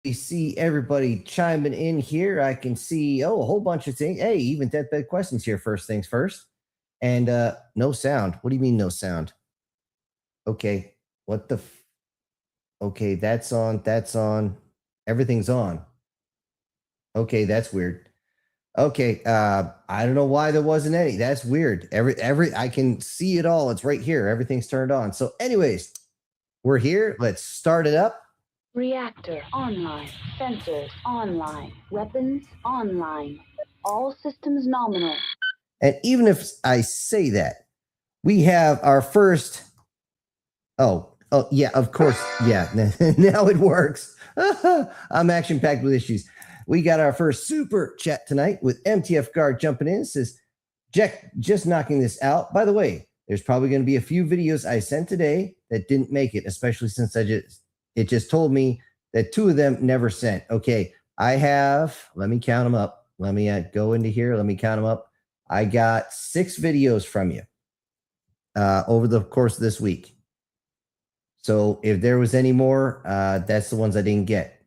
We see everybody chiming in here. I can see, a whole bunch of things. Hey, even deathbed questions here. First things first. And no sound. What do you mean no sound? Okay. What the? Okay, that's on. That's on. Everything's on. Okay, that's weird. Okay, I don't know why there wasn't any. That's weird. Every I can see it all. It's right here. Everything's turned on. So, anyways, we're here. Let's start it up. Reactor online. Sensors online. Weapons online. All systems nominal. And even if I say that, we have our first. Oh, yeah, of course. Yeah, now it works. I'm action packed with issues. We got our first super chat tonight with MTF Guard jumping in. It says, Jack, just knocking this out. By the way, there's probably going to be a few videos I sent today that didn't make it, especially since it just told me that 2 of them never sent. Okay, I have, let me count them up. Let me go into here. Let me count them up. I got 6 videos from you over the course of this week. So if there was any more, that's the ones I didn't get.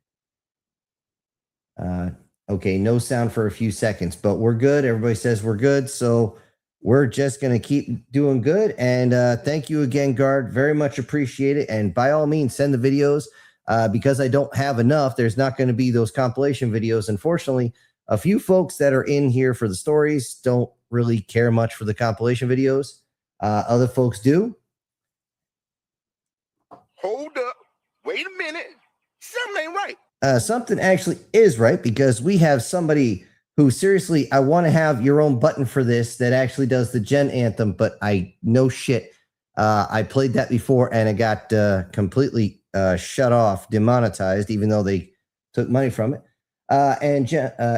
Okay, no sound for a few seconds, but we're good. Everybody says we're good. So we're just going to keep doing good. And thank you again, Guard. Very much appreciate it. And by all means, send the videos because I don't have enough. There's not going to be those compilation videos. Unfortunately, a few folks that are in here for the stories don't really care much for the compilation videos. Other folks do. Hold up. Wait a minute. Something ain't right. Something actually is right because we have somebody who seriously, I want to have your own button for this that actually does the Gen Anthem, but no shit. I played that before and it got completely shut off, demonetized, even though they took money from it. And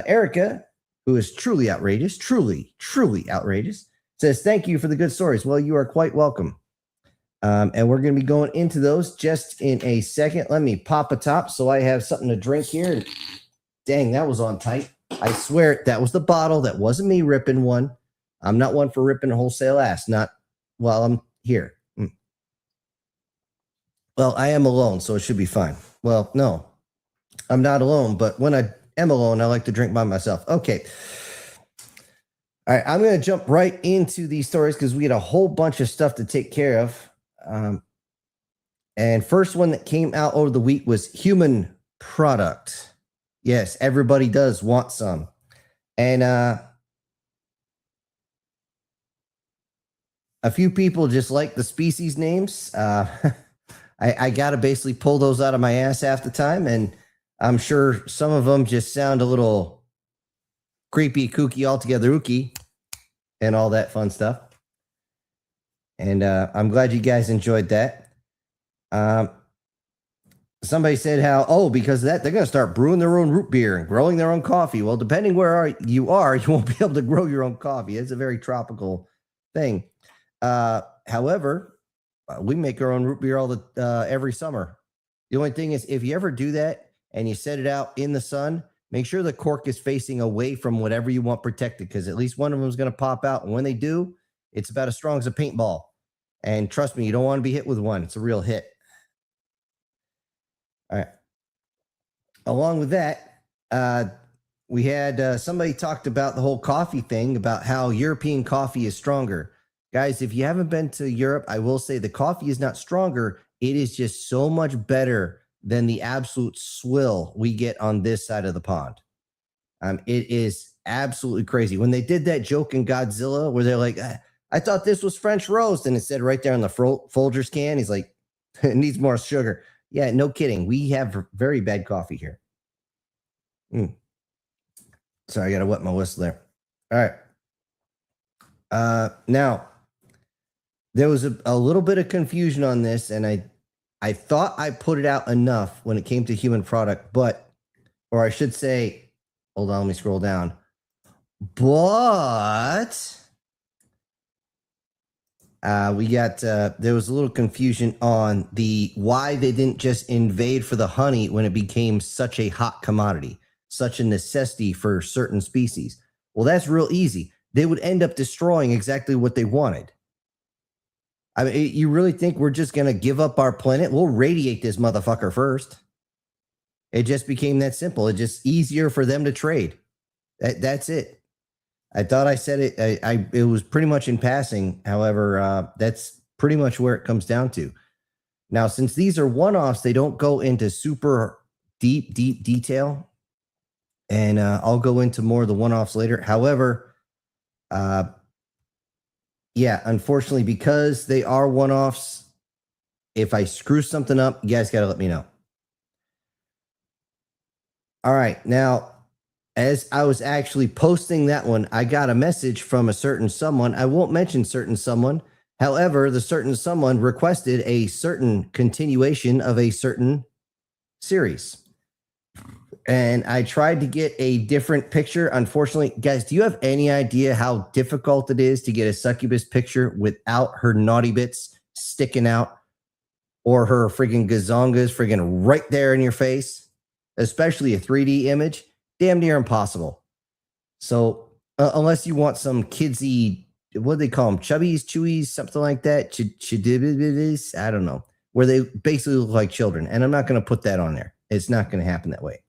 Erica, who is truly outrageous, truly outrageous, says, thank you for the good stories. Well, you are quite welcome. And we're going to be going into those just in a second. Let me pop a top so I have something to drink here. Dang, that was on tight. I swear that was the bottle. That wasn't me ripping one. I'm not one for ripping wholesale ass. Not while I'm here. Well, I am alone, so it should be fine. Well, no, I'm not alone. But when I am alone, I like to drink by myself. Okay. All right, I'm going to jump right into these stories because we had a whole bunch of stuff to take care of. And first one that came out over the week was human product. Yes, everybody does want some. And a few people just like the species names. I got to basically pull those out of my ass half the time. And I'm sure some of them just sound a little creepy, kooky, altogether ooky, and all that fun stuff. And I'm glad you guys enjoyed that. Somebody said how, because of that, they're going to start brewing their own root beer and growing their own coffee. Well, depending where you are, you won't be able to grow your own coffee. It's a very tropical thing. However, we make our own root beer every summer. The only thing is, if you ever do that and you set it out in the sun, make sure the cork is facing away from whatever you want protected, because at least one of them is going to pop out. And when they do, it's about as strong as a paintball. And trust me, you don't want to be hit with one. It's a real hit. All right. Along with that, we had somebody talked about the whole coffee thing, about how European coffee is stronger. Guys, if you haven't been to Europe, I will say the coffee is not stronger. It is just so much better than the absolute swill we get on this side of the pond. It is absolutely crazy. When they did that joke in Godzilla where they're like, I thought this was French roast, and it said right there on the Folgers can, he's like, it needs more sugar. Yeah, no kidding. We have very bad coffee here. Sorry, I got to wet my whistle there. All right. Now, there was a little bit of confusion on this, and I thought I put it out enough when it came to human product, or I should say, hold on, let me scroll down. But we got, there was a little confusion on why they didn't just invade for the honey when it became such a hot commodity, such a necessity for certain species. Well, that's real easy. They would end up destroying exactly what they wanted. I mean, you really think we're just going to give up our planet? We'll radiate this motherfucker first. It just became that simple. It's just easier for them to trade. That's it. I thought I said it. It was pretty much in passing. However, that's pretty much where it comes down to. Now, since these are one-offs, they don't go into super deep detail. And I'll go into more of the one-offs later. However, yeah, unfortunately, because they are one-offs, if I screw something up, you guys got to let me know. All right. Now, as I was actually posting that one, I got a message from a certain someone. I won't mention certain someone. However, the certain someone requested a certain continuation of a certain series. And I tried to get a different picture. Unfortunately, guys, do you have any idea how difficult it is to get a succubus picture without her naughty bits sticking out or her friggin' gazongas friggin' right there in your face, especially a 3D image? Damn near impossible. So unless you want some kidsy, what do they call them? Chubbies, chewies, something like that. I don't know. Where they basically look like children. And I'm not going to put that on there. It's not going to happen that way.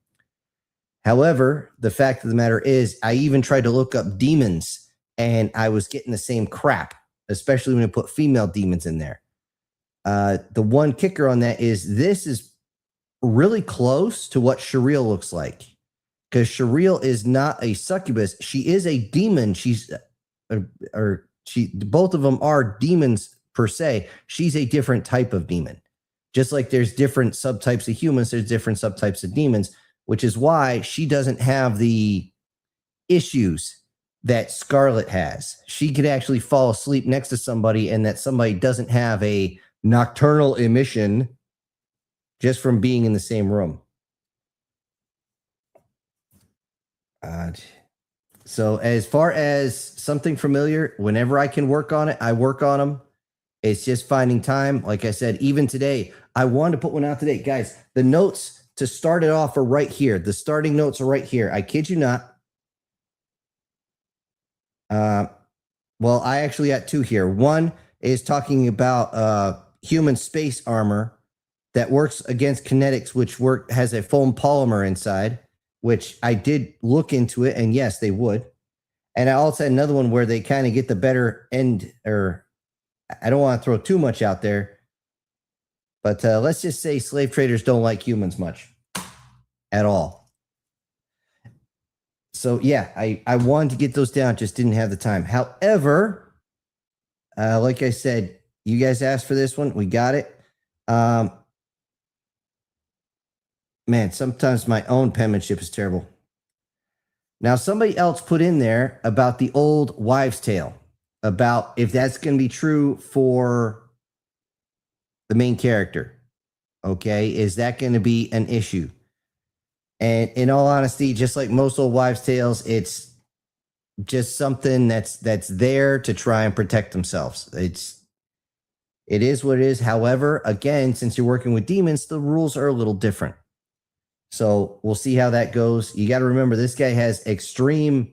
However, the fact of the matter is, I even tried to look up demons and I was getting the same crap, especially when you put female demons in there. The one kicker on that is this is really close to what Shireel looks like. Because Shireel is not a succubus. She is a demon. Both of them are demons per se. She's a different type of demon. Just like there's different subtypes of humans, there's different subtypes of demons, which is why she doesn't have the issues that Scarlet has. She could actually fall asleep next to somebody and that somebody doesn't have a nocturnal emission just from being in the same room. So as far as something familiar, whenever I can work on it, I work on them. It's just finding time. Like I said, even today, I wanted to put one out today. Guys, the notes to start it off are right here. The starting notes are right here. I kid you not. Well, I actually got two here. One is talking about human space armor that works against kinetics, which has a foam polymer inside, which I did look into it, and yes, they would. And I also had another one where they kind of get the better end, or I don't want to throw too much out there, but let's just say slave traders don't like humans much at all. So yeah, I wanted to get those down, just didn't have the time. However, like I said, you guys asked for this one, we got it. Man, sometimes my own penmanship is terrible. Now, somebody else put in there about the old wives' tale, about if that's going to be true for the main character. Okay, is that going to be an issue? And in all honesty, just like most old wives' tales, it's just something that's there to try and protect themselves. It is what it is. However, again, since you're working with demons, the rules are a little different. So we'll see how that goes. You got to remember, this guy has extreme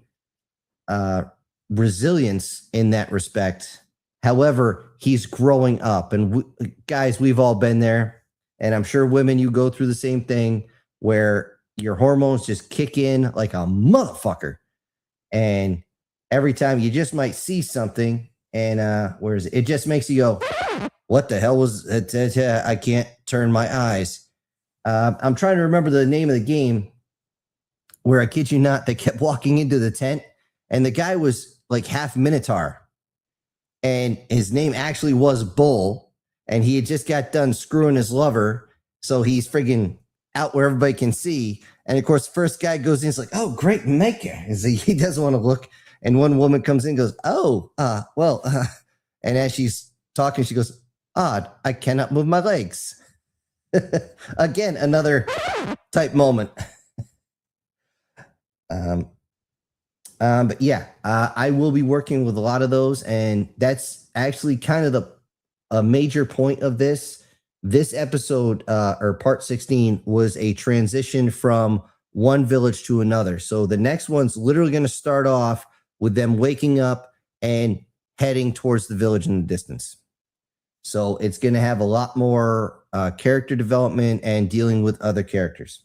resilience in that respect. However, he's growing up. And guys, we've all been there. And I'm sure women, you go through the same thing where your hormones just kick in like a motherfucker. And every time you just might see something and where is it? It just makes you go, what the hell was it? I can't turn my eyes. I'm trying to remember the name of the game where, I kid you not, they kept walking into the tent and the guy was like half Minotaur and his name actually was Bull, and he had just got done screwing his lover. So he's friggin' out where everybody can see. And of course, the first guy goes in, it's like, oh, great maker. He doesn't want to look. And one woman comes in and goes, and as she's talking, she goes, odd, I cannot move my legs. Again, another type moment. But yeah, I will be working with a lot of those, and that's actually kind of a major point of this. This episode, or part 16, was a transition from one village to another. So the next one's literally going to start off with them waking up and heading towards the village in the distance. So it's going to have a lot more character development and dealing with other characters.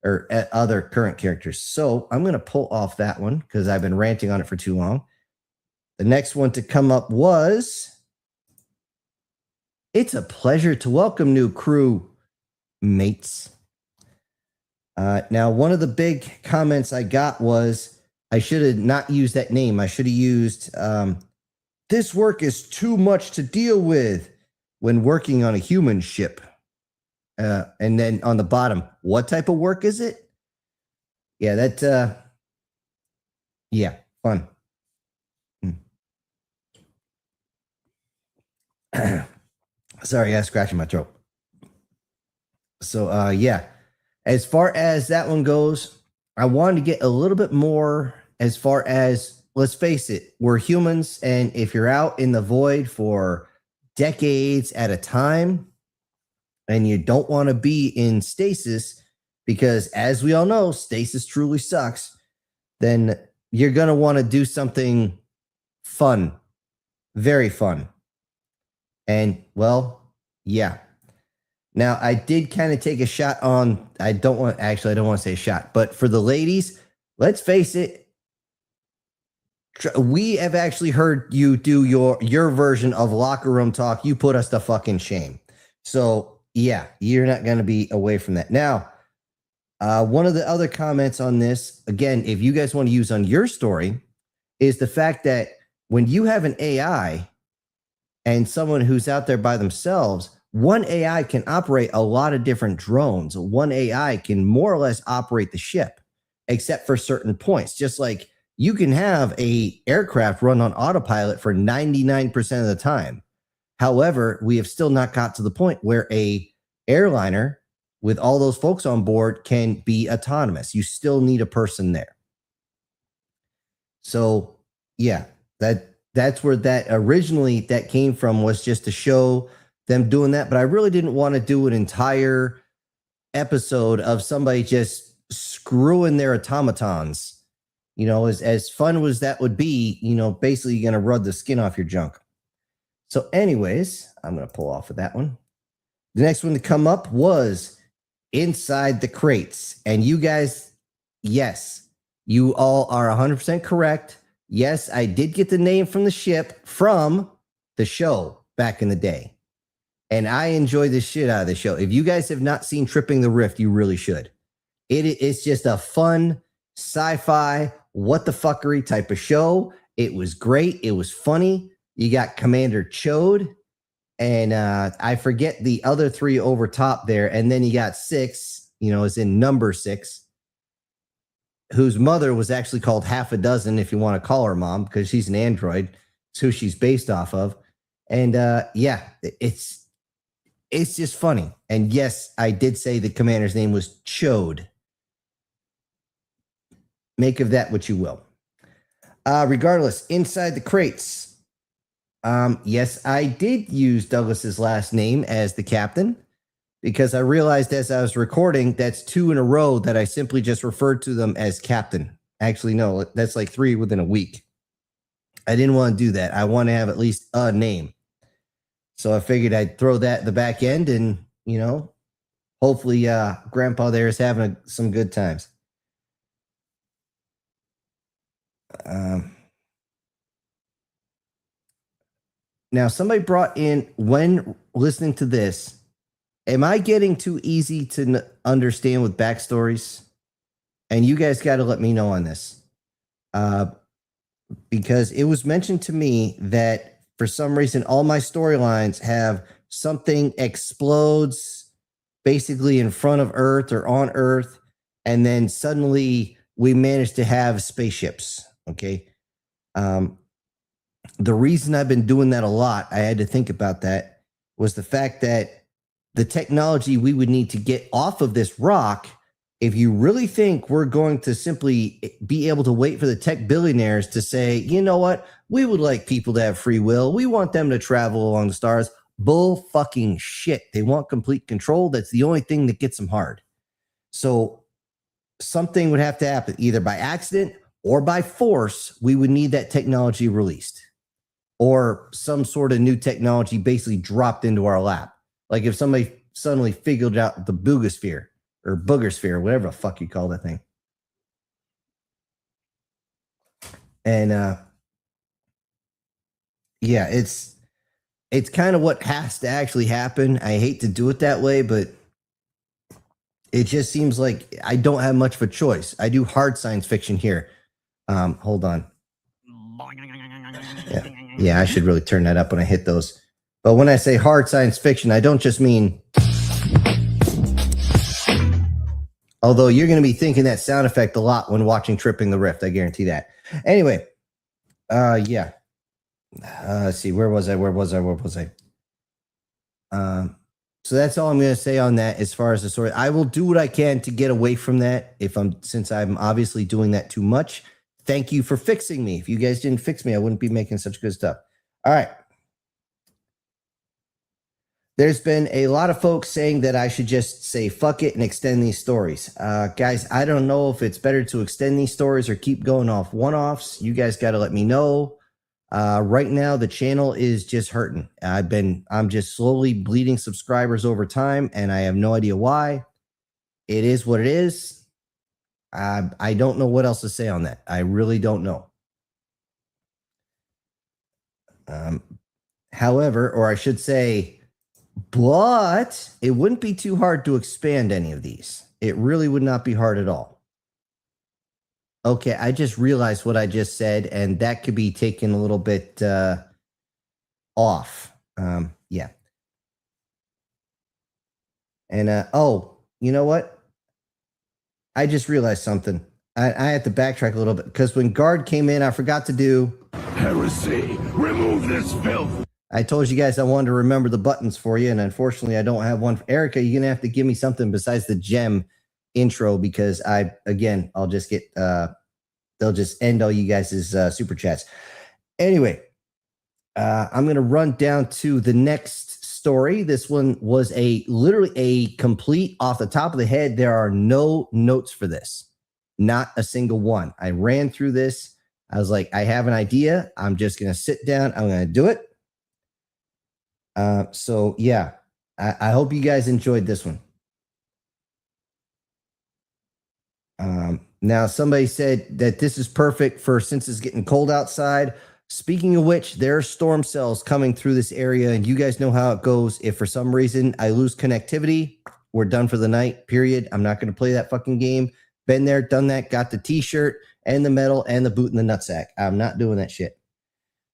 or other current characters. So I'm going to pull off that one because I've been ranting on it for too long. The next one to come up was, it's a pleasure to welcome new crew mates. Now, one of the big comments I got was, I should have not used that name. I should have used, this work is too much to deal with when working on a human ship. And then on the bottom, what type of work is it? Yeah, that, yeah, fun. Sorry, I was scratching my throat. So, yeah, as far as that one goes, I wanted to get a little bit more as far as, let's face it, we're humans. And if you're out in the void for decades at a time, and you don't want to be in stasis, because as we all know, stasis truly sucks, then you're going to want to do something fun, very fun. And well, yeah. Now I did kind of take a shot on, I don't want to say a shot, but for the ladies, let's face it, we have actually heard you do your version of locker room talk. You put us to fucking shame. So yeah, you're not going to be away from that. Now, one of the other comments on this, again, if you guys want to use on your story, is the fact that when you have an AI and someone who's out there by themselves, one AI can operate a lot of different drones. One AI can more or less operate the ship, except for certain points. Just like you can have a aircraft run on autopilot for 99% of the time. However, we have still not got to the point where a airliner with all those folks on board can be autonomous. You still need a person there. So yeah, that's where that originally that came from, was just to show them doing that. But I really didn't want to do an entire episode of somebody just screwing their automatons. You know, as fun as that would be, you know, basically you're going to rub the skin off your junk. So anyways, I'm going to pull off of that one. The next one to come up was Inside the Crates. And you guys, yes, you all are 100% correct. Yes, I did get the name from the ship from the show back in the day. And I enjoy the shit out of the show. If you guys have not seen Tripping the Rift, you really should. It's just a fun sci-fi, what the fuckery type of show. It was great. It was funny. You got Commander Chode, and I forget the other three over top there. And then you got Six, you know, as in number 6, whose mother was actually called Half a Dozen, if you want to call her mom, because she's an android. It's who she's based off of. And yeah, it's just funny. And yes, I did say the commander's name was Chode. Make of that what you will. Regardless, Inside the Crates. Yes, I did use Douglas's last name as the captain, because I realized as I was recording, that's 2 in a row that I simply just referred to them as captain. Actually, no, that's like 3 within a week. I didn't want to do that. I want to have at least a name. So I figured I'd throw that at the back end, and, you know, hopefully Grandpa there is having some good times. Now, somebody brought in, when listening to this, am I getting too easy to understand with backstories? And you guys got to let me know on this. Because it was mentioned to me that for some reason, all my storylines have something explodes basically in front of Earth or on Earth. And then suddenly we manage to have spaceships. Okay. The reason I've been doing that a lot, I had to think about that, was the fact that the technology we would need to get off of this rock, if you really think we're going to simply be able to wait for the tech billionaires to say, you know what, we would like people to have free will, we want them to travel along the stars, bull fucking shit. They want complete control. That's the only thing that gets them hard. So something would have to happen, either by accident or by force. We would need that technology released, or some sort of new technology basically dropped into our lap. Like if somebody suddenly figured out the boogosphere, or booger sphere, whatever the fuck you call that thing. And yeah, it's kind of what has to actually happen. I hate to do it that way, but it just seems like I don't have much of a choice. I do hard science fiction here. Hold on. Yeah, I should really turn that up when I hit those. But when I say hard science fiction, I don't just mean... Although you're going to be thinking that sound effect a lot when watching Tripping the Rift. I guarantee that. Anyway, yeah. Let's see. Where was I? So that's all I'm going to say on that as far as the story. I will do what I can to get away from that since I'm obviously doing that too much. Thank you for fixing me. If you guys didn't fix me, I wouldn't be making such good stuff. All right. There's been a lot of folks saying that I should just say fuck it and extend these stories. Guys, I don't know if it's better to extend these stories or keep going off one-offs. You guys got to let me know. Right now, the channel is just hurting. I'm just slowly bleeding subscribers over time, and I have no idea why. It is what it is. I don't know what else to say on that. I really don't know. However, or I should say... But it wouldn't be too hard to expand any of these. It really would not be hard at all. Okay, I just realized what I just said, and that could be taken a little bit off. Yeah. And, oh, you know what? I just realized something. I had to backtrack a little bit, because when Guard came in, I forgot to do... Heresy! Remove this filth! I told you guys I wanted to remember the buttons for you, and unfortunately, I don't have one. Erica, you're going to have to give me something besides the gem intro, because I'll just get, they'll just end all you guys' super chats. Anyway, I'm going to run down to the next story. This one was literally a complete off the top of the head. There are no notes for this. Not a single one. I ran through this. I was like, I have an idea. I'm just going to sit down. I'm going to do it. So yeah, I hope you guys enjoyed this one. Now somebody said that this is perfect for since it's getting cold outside. Speaking of which, there are storm cells coming through this area, and you guys know how it goes. If for some reason I lose connectivity, we're done for the night, period. I'm not going to play that fucking game. Been there, done that, got the t-shirt and the medal and the boot and the nutsack. I'm not doing that shit.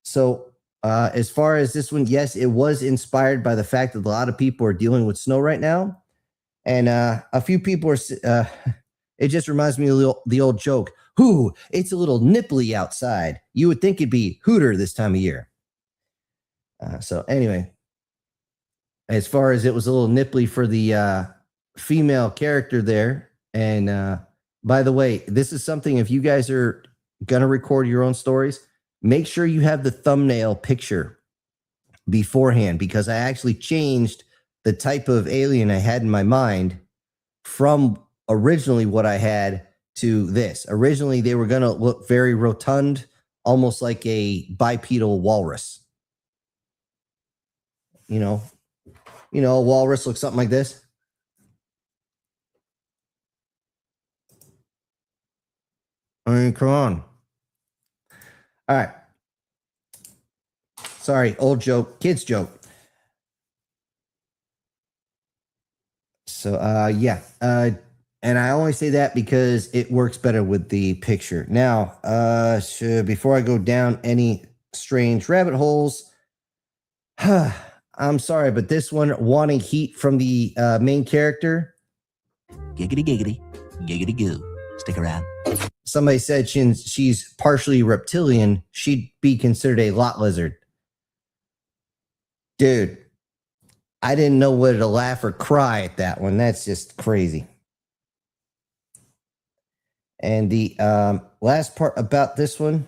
So as far as this one, yes, it was inspired by the fact that a lot of people are dealing with snow right now. And a few people are, it just reminds me of the old joke. Whoo, it's a little nipply outside. You would think it'd be Hooter this time of year. So anyway, as far as it was a little nipply for the female character there. And by the way, this is something, if you guys are going to record your own stories, make sure you have the thumbnail picture beforehand, because I actually changed the type of alien I had in my mind from originally what I had to this. Originally, they were going to look very rotund, almost like a bipedal walrus. You know, a walrus looks something like this. I mean, come on. All right. Sorry, old joke, kids joke. So, yeah. And I only say that because it works better with the picture. Now, before I go down any strange rabbit holes, I'm sorry, but this one, wanting heat from the main character. Giggity, giggity, giggity goo. Stick around. Somebody said she's partially reptilian. She'd be considered a lot lizard. Dude, I didn't know whether to laugh or cry at that one. That's just crazy. And the last part about this one.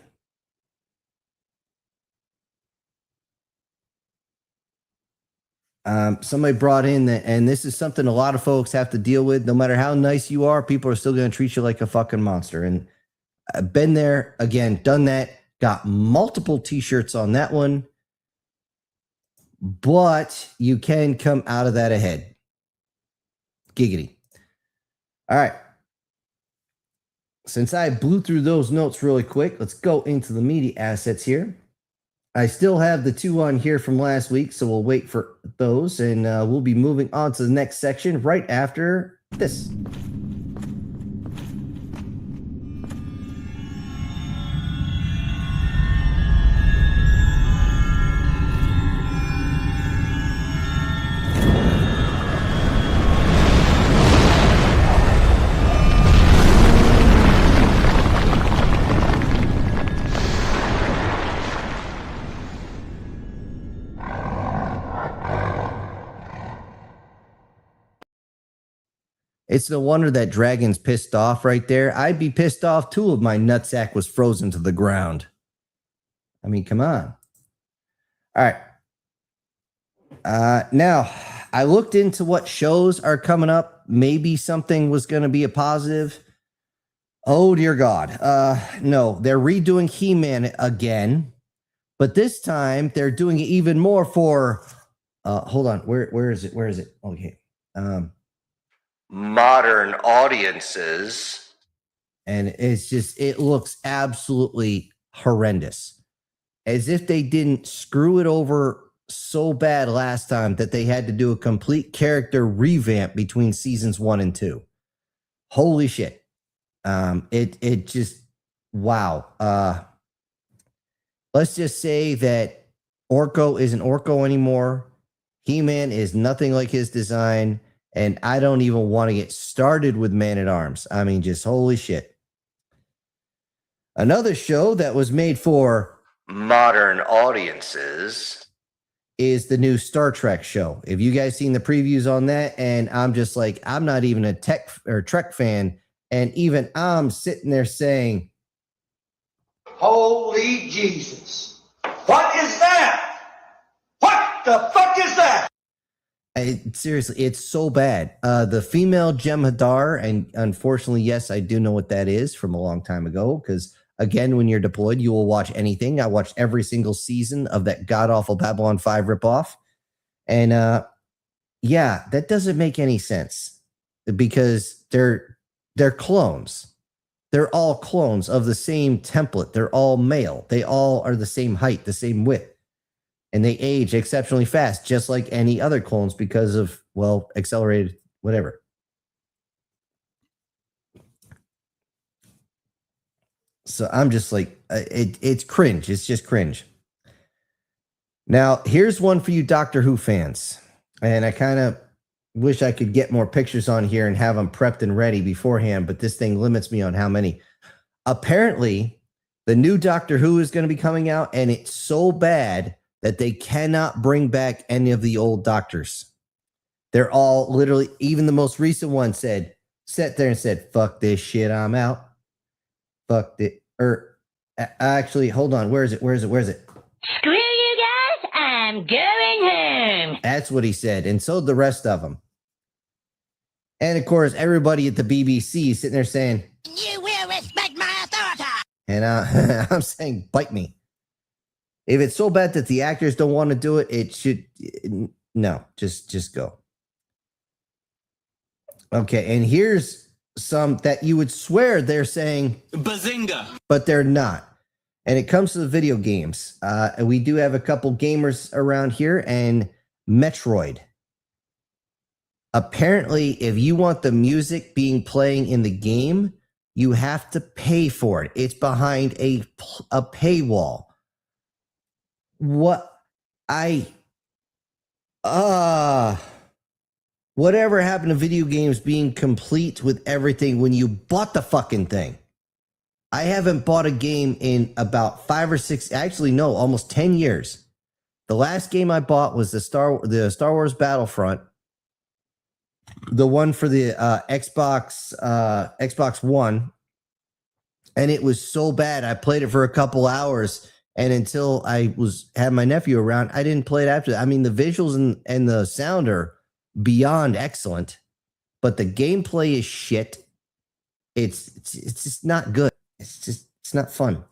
Somebody brought in that, and this is something a lot of folks have to deal with. No matter how nice you are, people are still going to treat you like a fucking monster. And I've been there, again, done that, got multiple t-shirts on that one. But you can come out of that ahead. Giggity. All right. Since I blew through those notes really quick, let's go into the media assets here. I still have the 2 on here from last week, so we'll wait for those, and we'll be moving on to the next section right after this. It's no wonder that dragon's pissed off right there. I'd be pissed off too if my nutsack was frozen to the ground. I mean, come on. All right. Now, I looked into what shows are coming up. Maybe something was going to be a positive. Oh, dear God. No, they're redoing He-Man again. But this time, they're doing it even more for... hold on. Where is it? Where is it? Okay. Modern audiences, and it's just, it looks absolutely horrendous, as if they didn't screw it over so bad last time that they had to do a complete character revamp between seasons 1 and 2. Holy shit. It just, wow. Let's just say that Orko isn't Orko anymore. He-Man is nothing like his design. And I don't even want to get started with Man-at-Arms. I mean, just holy shit. Another show that was made for modern audiences is the new Star Trek show. If you guys seen the previews on that, and I'm just like, I'm not even a Trek fan, and even I'm sitting there saying, holy Jesus. What is that? What the fuck is that? Seriously, it's so bad. The female Jem'Hadar, and unfortunately, yes, I do know what that is from a long time ago, because again, when you're deployed, you will watch anything. I watched every single season of that god-awful Babylon 5 ripoff. And yeah, that doesn't make any sense, because they're clones. They're all clones of the same template. They're all male. They all are the same height, the same width. And they age exceptionally fast, just like any other clones, because of, well, accelerated whatever. So I'm just like, it's cringe. It's just cringe. Now, here's one for you Doctor Who fans. And I kind of wish I could get more pictures on here and have them prepped and ready beforehand, but this thing limits me on how many. Apparently, the new Doctor Who is going to be coming out, and it's so bad that they cannot bring back any of the old doctors. They're all literally, even the most recent one sat there and said, fuck this shit, I'm out. Fuck it. Actually, hold on. Where is it? Screw you guys, I'm going home. That's what he said. And so the rest of them. And of course, everybody at the BBC sitting there saying, You will respect my authority. and I'm saying, bite me. If it's so bad that the actors don't want to do it, it should, no, just go. Okay, and here's some that you would swear they're saying Bazinga, but they're not. And it comes to the video games. And we do have a couple gamers around here, and Metroid. Apparently, if you want the music being playing in the game, you have to pay for it. It's behind a paywall. Whatever happened to video games being complete with everything when you bought the fucking thing? I haven't bought a game in about 5 or 6, actually no, almost 10 years. The last game I bought was the Star Wars Battlefront, the one for the Xbox One, and it was so bad. I played it for a couple hours. And until I had my nephew around, I didn't play it after that. I mean, the visuals and the sound are beyond excellent, but the gameplay is shit. It's just not good. It's not fun.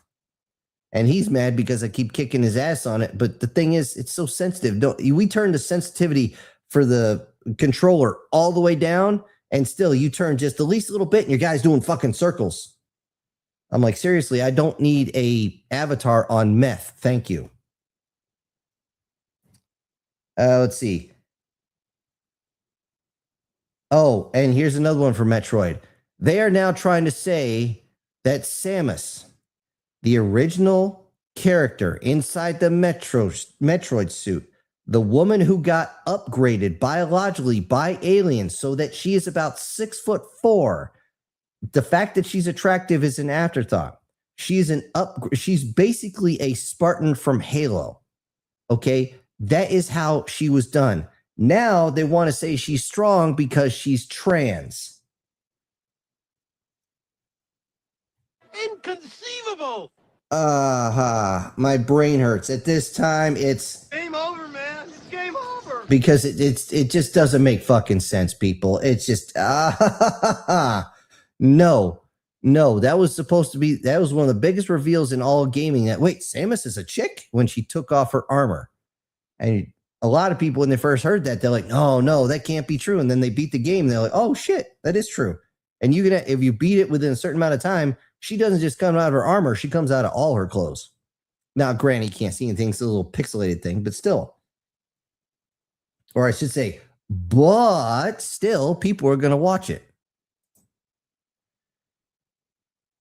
And he's mad because I keep kicking his ass on it. But the thing is, it's so sensitive. We turn the sensitivity for the controller all the way down, And still, you turn just the least little bit and your guy's doing fucking circles. I'm like, seriously, I don't need a avatar on meth. Thank you. Let's see. Oh, and here's another one for Metroid. They are now trying to say that Samus, the original character inside the Metroid suit, the woman who got upgraded biologically by aliens so that she is about 6'4", the fact that she's attractive is an afterthought. She's basically a Spartan from Halo. Okay, that is how she was done. Now they want to say she's strong because she's trans. Inconceivable. My brain hurts. At this time, it's Game over, man. It's game over. because it just doesn't make fucking sense, people. It's just no. That was supposed to be, that was one of the biggest reveals in all gaming. That wait, Samus is a chick when she took off her armor. And a lot of people, when they first heard that, they're like, no, that can't be true. And then they beat the game. They're like, oh shit, that is true. And you can, if you beat it within a certain amount of time, she doesn't just come out of her armor. She comes out of all her clothes. Now, granted, you can't see anything. It's a little pixelated thing, but still. Or I should say, but still, people are going to watch it.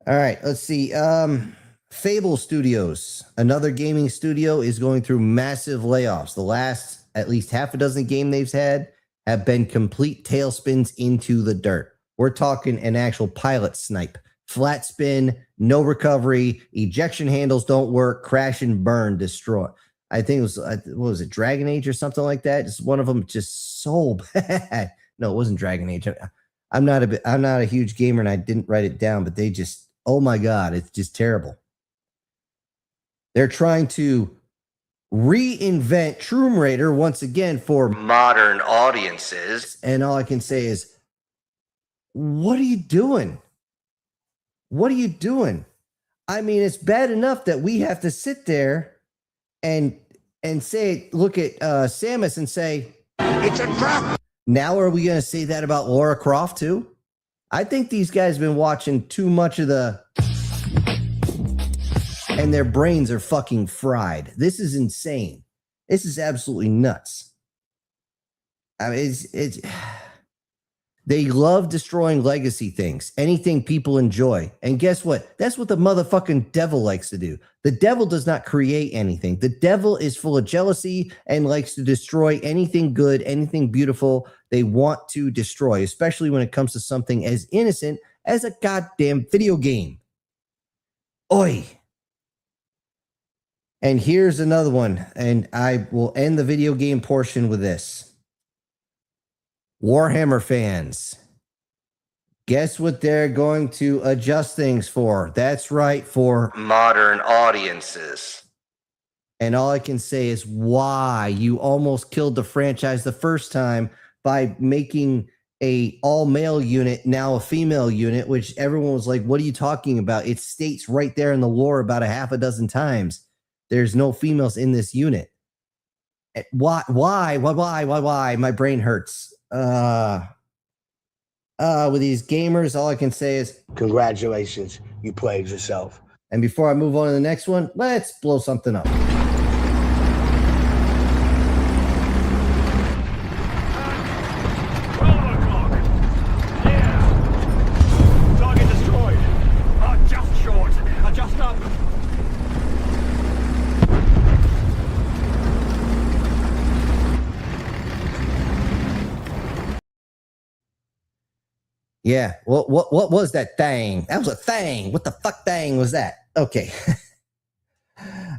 All right, let's see. Fable Studios, another gaming studio, is going through massive layoffs. The last at least half a dozen games they've had have been complete tailspins into the dirt. We're talking an actual pilot snipe. Flat spin, no recovery, ejection handles don't work, crash and burn, destroy. I think it was, what was it, Dragon Age or something like that? Just one of them just so bad. No, it wasn't Dragon Age. I'm not a huge gamer and I didn't write it down, but they just, oh my God, it's just terrible. They're trying to reinvent Tomb Raider once again for modern audiences. And all I can say is, what are you doing? What are you doing? I mean, it's bad enough that we have to sit there and say, look at Samus and say, it's a trap. Now are we going to say that about Lara Croft too? I think these guys have been watching too much of and their brains are fucking fried. This is insane. This is absolutely nuts. I mean, it's they love destroying legacy things, anything people enjoy. And guess what? That's what the motherfucking devil likes to do. The devil does not create anything. The devil is full of jealousy and likes to destroy anything good, anything beautiful they want to destroy, especially when it comes to something as innocent as a goddamn video game. Oi. And here's another one, and I will end the video game portion with this. Warhammer fans, guess what they're going to adjust things for? That's right, for modern audiences. And all I can say is why you almost killed the franchise the first time by making a all-male unit now a female unit, which everyone was like, what are you talking about? It states right there in the lore about a half a dozen times. There's no females in this unit. Why? My brain hurts. With these gamers, all I can say is congratulations, you played yourself. And before I move on to the next one, let's blow something up. Target destroyed. Just short. Just up. Yeah. What was that thing? That was a thing. What the fuck thing was that? Okay.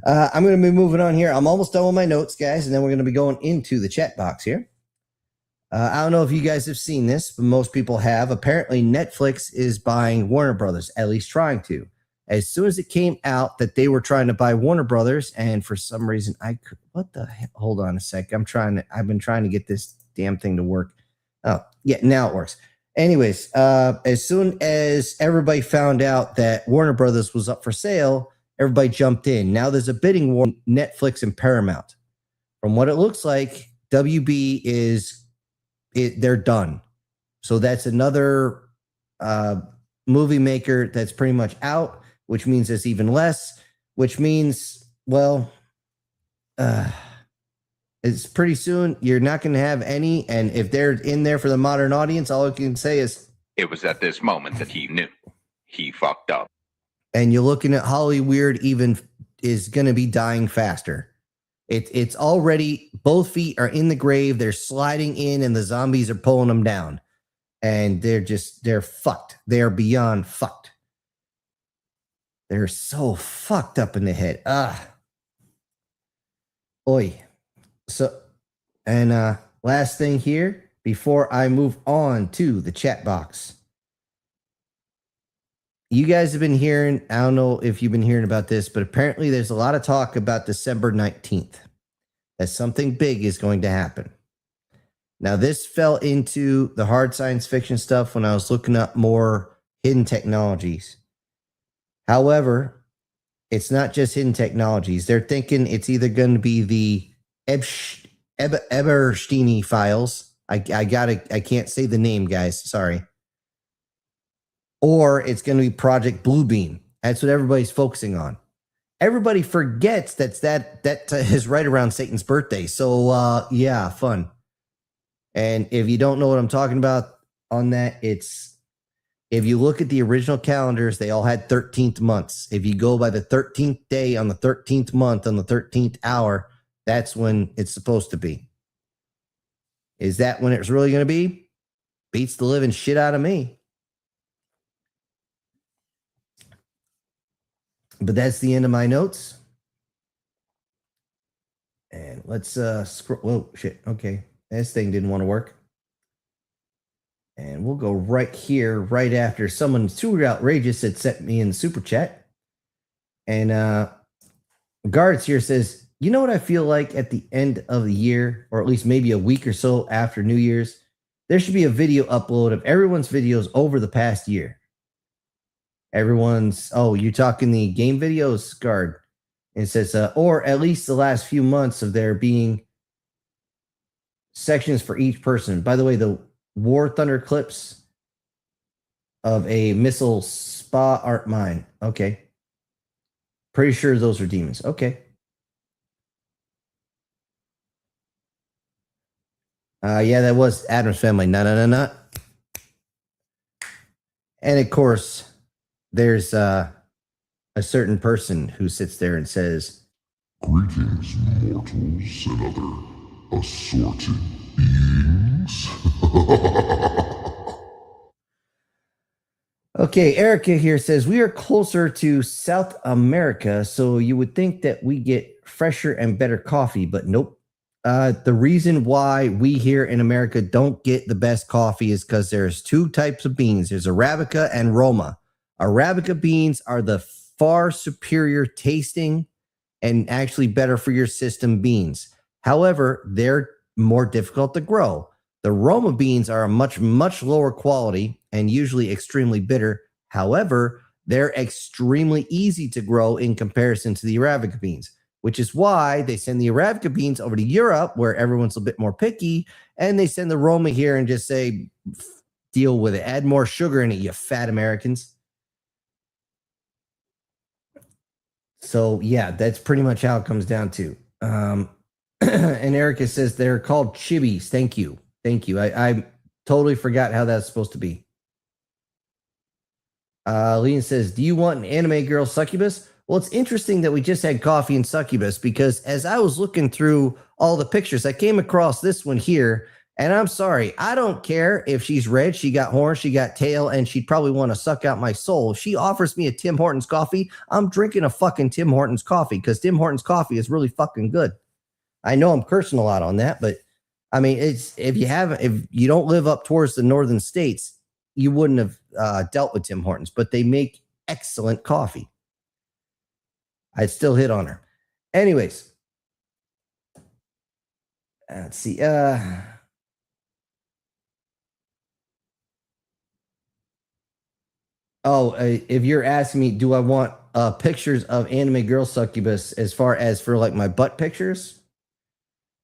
I'm going to be moving on here. I'm almost done with my notes, guys, and then we're going to be going into the chat box here. I don't know if you guys have seen this, but most people have. Apparently, Netflix is buying Warner Brothers, at least trying to. As soon as it came out that they were trying to buy Warner Brothers, and for some reason, what the hell? Hold on a sec. I've been trying to get this damn thing to work. Oh, yeah, now it works. Anyways, as soon as everybody found out that Warner Brothers was up for sale, everybody jumped in. Now there's a bidding war, Netflix and Paramount. From what it looks like, WB they're done. So that's another movie maker that's pretty much out, which means there's even less, which means, well, it's pretty soon you're not going to have any. And if they're in there for the modern audience, all I can say is it was at this moment that he knew he fucked up. And you're looking at Hollyweird even is going to be dying faster. It's already, both feet are in the grave. They're sliding in and the zombies are pulling them down. And they're fucked. They're beyond fucked. They're so fucked up in the head. Oi. So, and last thing here, before I move on to the chat box. You guys have been hearing, I don't know if you've been hearing about this, but apparently there's a lot of talk about December 19th, that something big is going to happen. Now, this fell into the hard science fiction stuff when I was looking up more hidden technologies. However, it's not just hidden technologies. They're thinking it's either going to be the Eberstein files. I can't say the name, guys. Sorry. Or it's going to be Project Bluebeam. That's what everybody's focusing on. Everybody forgets that is right around Satan's birthday. So, yeah, fun. And if you don't know what I'm talking about on that, it's, if you look at the original calendars, they all had 13th months. If you go by the 13th day on the 13th month on the 13th hour, that's when it's supposed to be. Is that when it's really going to be? Beats the living shit out of me. But that's the end of my notes. And let's scroll. Whoa, shit. Okay. This thing didn't want to work. And we'll go right here, right after someone super outrageous had sent me in the super chat. And Guards here says, you know what I feel like at the end of the year, or at least maybe a week or so after New Year's, there should be a video upload of everyone's videos over the past year. Everyone's, oh, you're talking the game videos, Guard. And it says, or at least the last few months of there being sections for each person. By the way, the War Thunder clips of a missile spa aren't mine. Okay. Pretty sure those are demons. Okay. Yeah, that was Adam's Family. No. And of course, there's a certain person who sits there and says, greetings, mortals and other assorted beings. Okay, Erica here says, we are closer to South America, so you would think that we get fresher and better coffee, but nope. The reason why we here in America don't get the best coffee is because there's two types of beans. There's Arabica and Roma. Arabica beans are the far superior tasting and actually better for your system beans. However, they're more difficult to grow. The Roma beans are a much lower quality and usually extremely bitter. However, they're extremely easy to grow in comparison to the Arabica beans, which is why they send the Arabica beans over to Europe where everyone's a bit more picky, and they send the Roma here and just say, deal with it. Add more sugar in it, you fat Americans. So, yeah, that's pretty much how it comes down to. And Erica says they're called chibis. Thank you. I totally forgot how that's supposed to be. Lean says, do you want an anime girl succubus? Well, it's interesting that we just had coffee and succubus, because as I was looking through all the pictures, I came across this one here. And I'm sorry, I don't care if she's red, she got horns, she got tail, and she'd probably want to suck out my soul. If she offers me a Tim Hortons coffee, I'm drinking a fucking Tim Hortons coffee, because Tim Hortons coffee is really fucking good. I know I'm cursing a lot on that, but I mean, it's if you don't live up towards the northern states, you wouldn't have dealt with Tim Hortons, but they make excellent coffee. I'd still hit on her. Anyways, let's see. If you're asking me, do I want pictures of anime girl succubus as far as for like my butt pictures?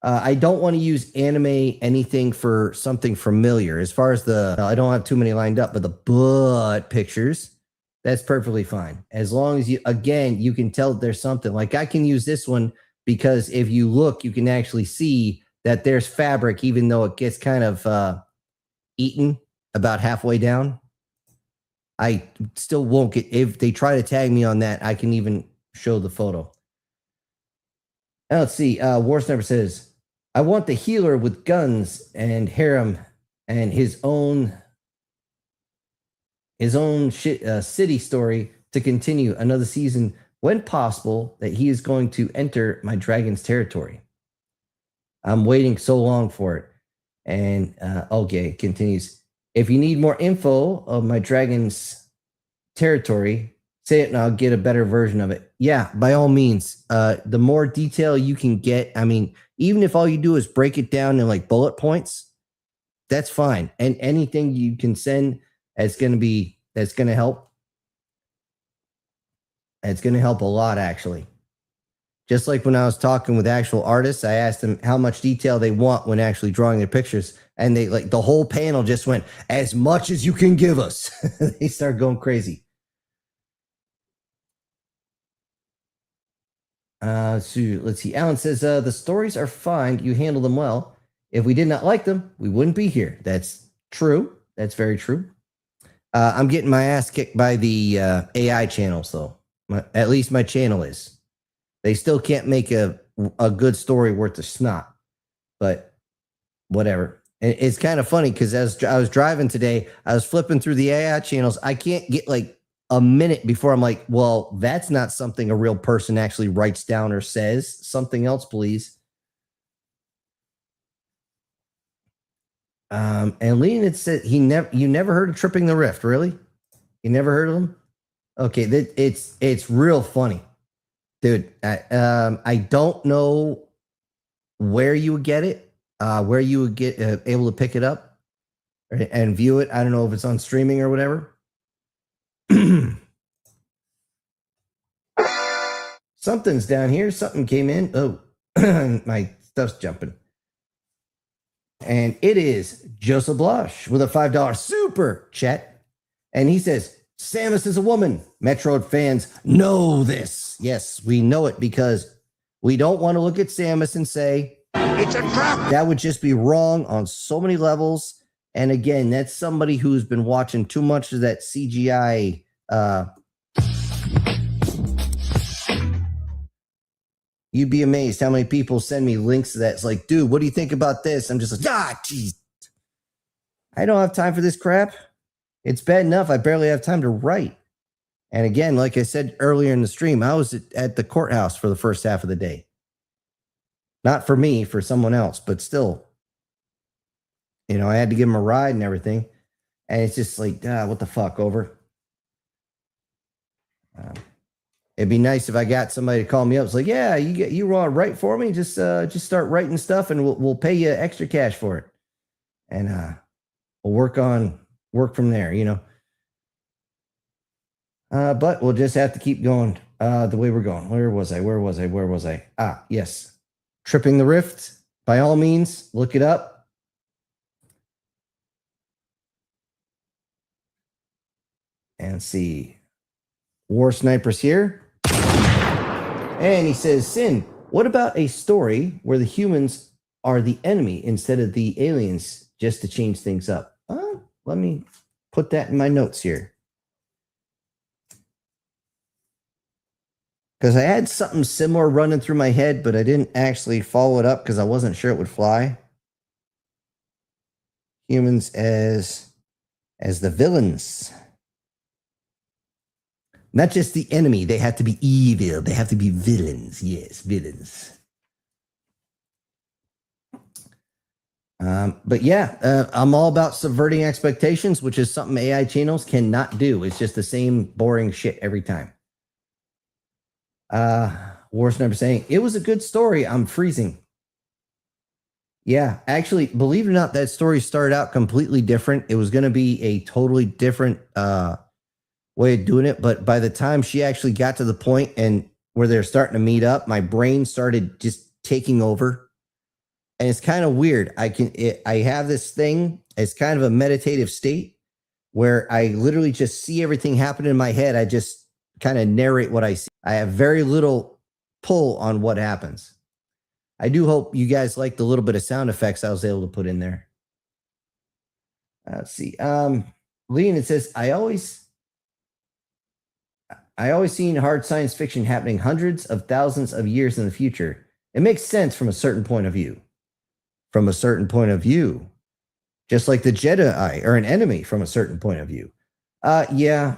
I don't want to use anime anything for something familiar. As far as I don't have too many lined up, but the butt pictures, that's perfectly fine. As long as you can tell that there's something. Like I can use this one because if you look, you can actually see that there's fabric, even though it gets kind of eaten about halfway down. I still won't get, if they try to tag me on that, I can even show the photo. Now, let's see. War Sniper says, I want the healer with guns and harem and his own city story to continue another season when possible, that he is going to enter my dragon's territory. I'm waiting so long for it. And okay, it continues. If you need more info of my dragon's territory, say it and I'll get a better version of it. Yeah, by all means. The more detail you can get, I mean, even if all you do is break it down in like bullet points, that's fine. And anything you can send that's going to help. It's going to help a lot, actually. Just like when I was talking with actual artists, I asked them how much detail they want when actually drawing their pictures. And they like the whole panel just went, as much as you can give us. They start going crazy. So let's see. Alan says, the stories are fine. You handle them well. If we did not like them, we wouldn't be here. That's true. That's very true. I'm getting my ass kicked by the AI channels, though. At least my channel is. They still can't make a good story worth of snot. But whatever. And it's kind of funny because as I was driving today, I was flipping through the AI channels. I can't get like a minute before I'm like, well, that's not something a real person actually writes down or says. Something else, please. And Leonid said you never heard of Tripping the Rift, really? You never heard of them? Okay, it's real funny, dude. I don't know where you would get it, where you would get able to pick it up and view it. I don't know if it's on streaming or whatever. Something's down here. Something came in. Oh, my stuff's jumping. And it is Joseph Blush with a $5 super chat. And he says, Samus is a woman. Metroid fans know this. Yes, we know it because we don't want to look at Samus and say, it's a trap. That would just be wrong on so many levels. And again, that's somebody who's been watching too much of that CGI. You'd be amazed how many people send me links to that. It's like, dude, what do you think about this? I'm just like, geez. I don't have time for this crap. It's bad enough I barely have time to write. And again, like I said earlier in the stream, I was at the courthouse for the first half of the day. Not for me, for someone else, but still. You know, I had to give him a ride and everything. And it's just like, what the fuck, over? It'd be nice if I got somebody to call me up. It's like, yeah, you want to write for me? Just start writing stuff, and we'll pay you extra cash for it, and we'll work from there, you know. But we'll just have to keep going the way we're going. Where was I? Ah, yes, Tripping the Rift. By all means, look it up. And see, War Sniper's here. And he says, Sin, what about a story where the humans are the enemy instead of the aliens, just to change things up? Let me put that in my notes here. Because I had something similar running through my head, but I didn't actually follow it up because I wasn't sure it would fly. Humans as the villains. Not just the enemy. They have to be evil. They have to be villains. Yes, villains. But yeah, I'm all about subverting expectations, which is something AI channels cannot do. It's just the same boring shit every time. War Sniper saying, it was a good story. I'm freezing. Yeah, actually, believe it or not, that story started out completely different. It was going to be a totally different way of doing it, but by the time she actually got to the point and where they're starting to meet up, my brain started just taking over. and it's kind of weird. I have this thing. It's kind of a meditative state where I literally just see everything happen in my head. I just kind of narrate what I see. I have very little pull on what happens. I do hope you guys like the little bit of sound effects I was able to put in there. Let's see. Leon, it says, I always seen hard science fiction happening hundreds of thousands of years in the future. It makes sense from a certain point of view. From a certain point of view. Just like the Jedi are an enemy from a certain point of view. Yeah.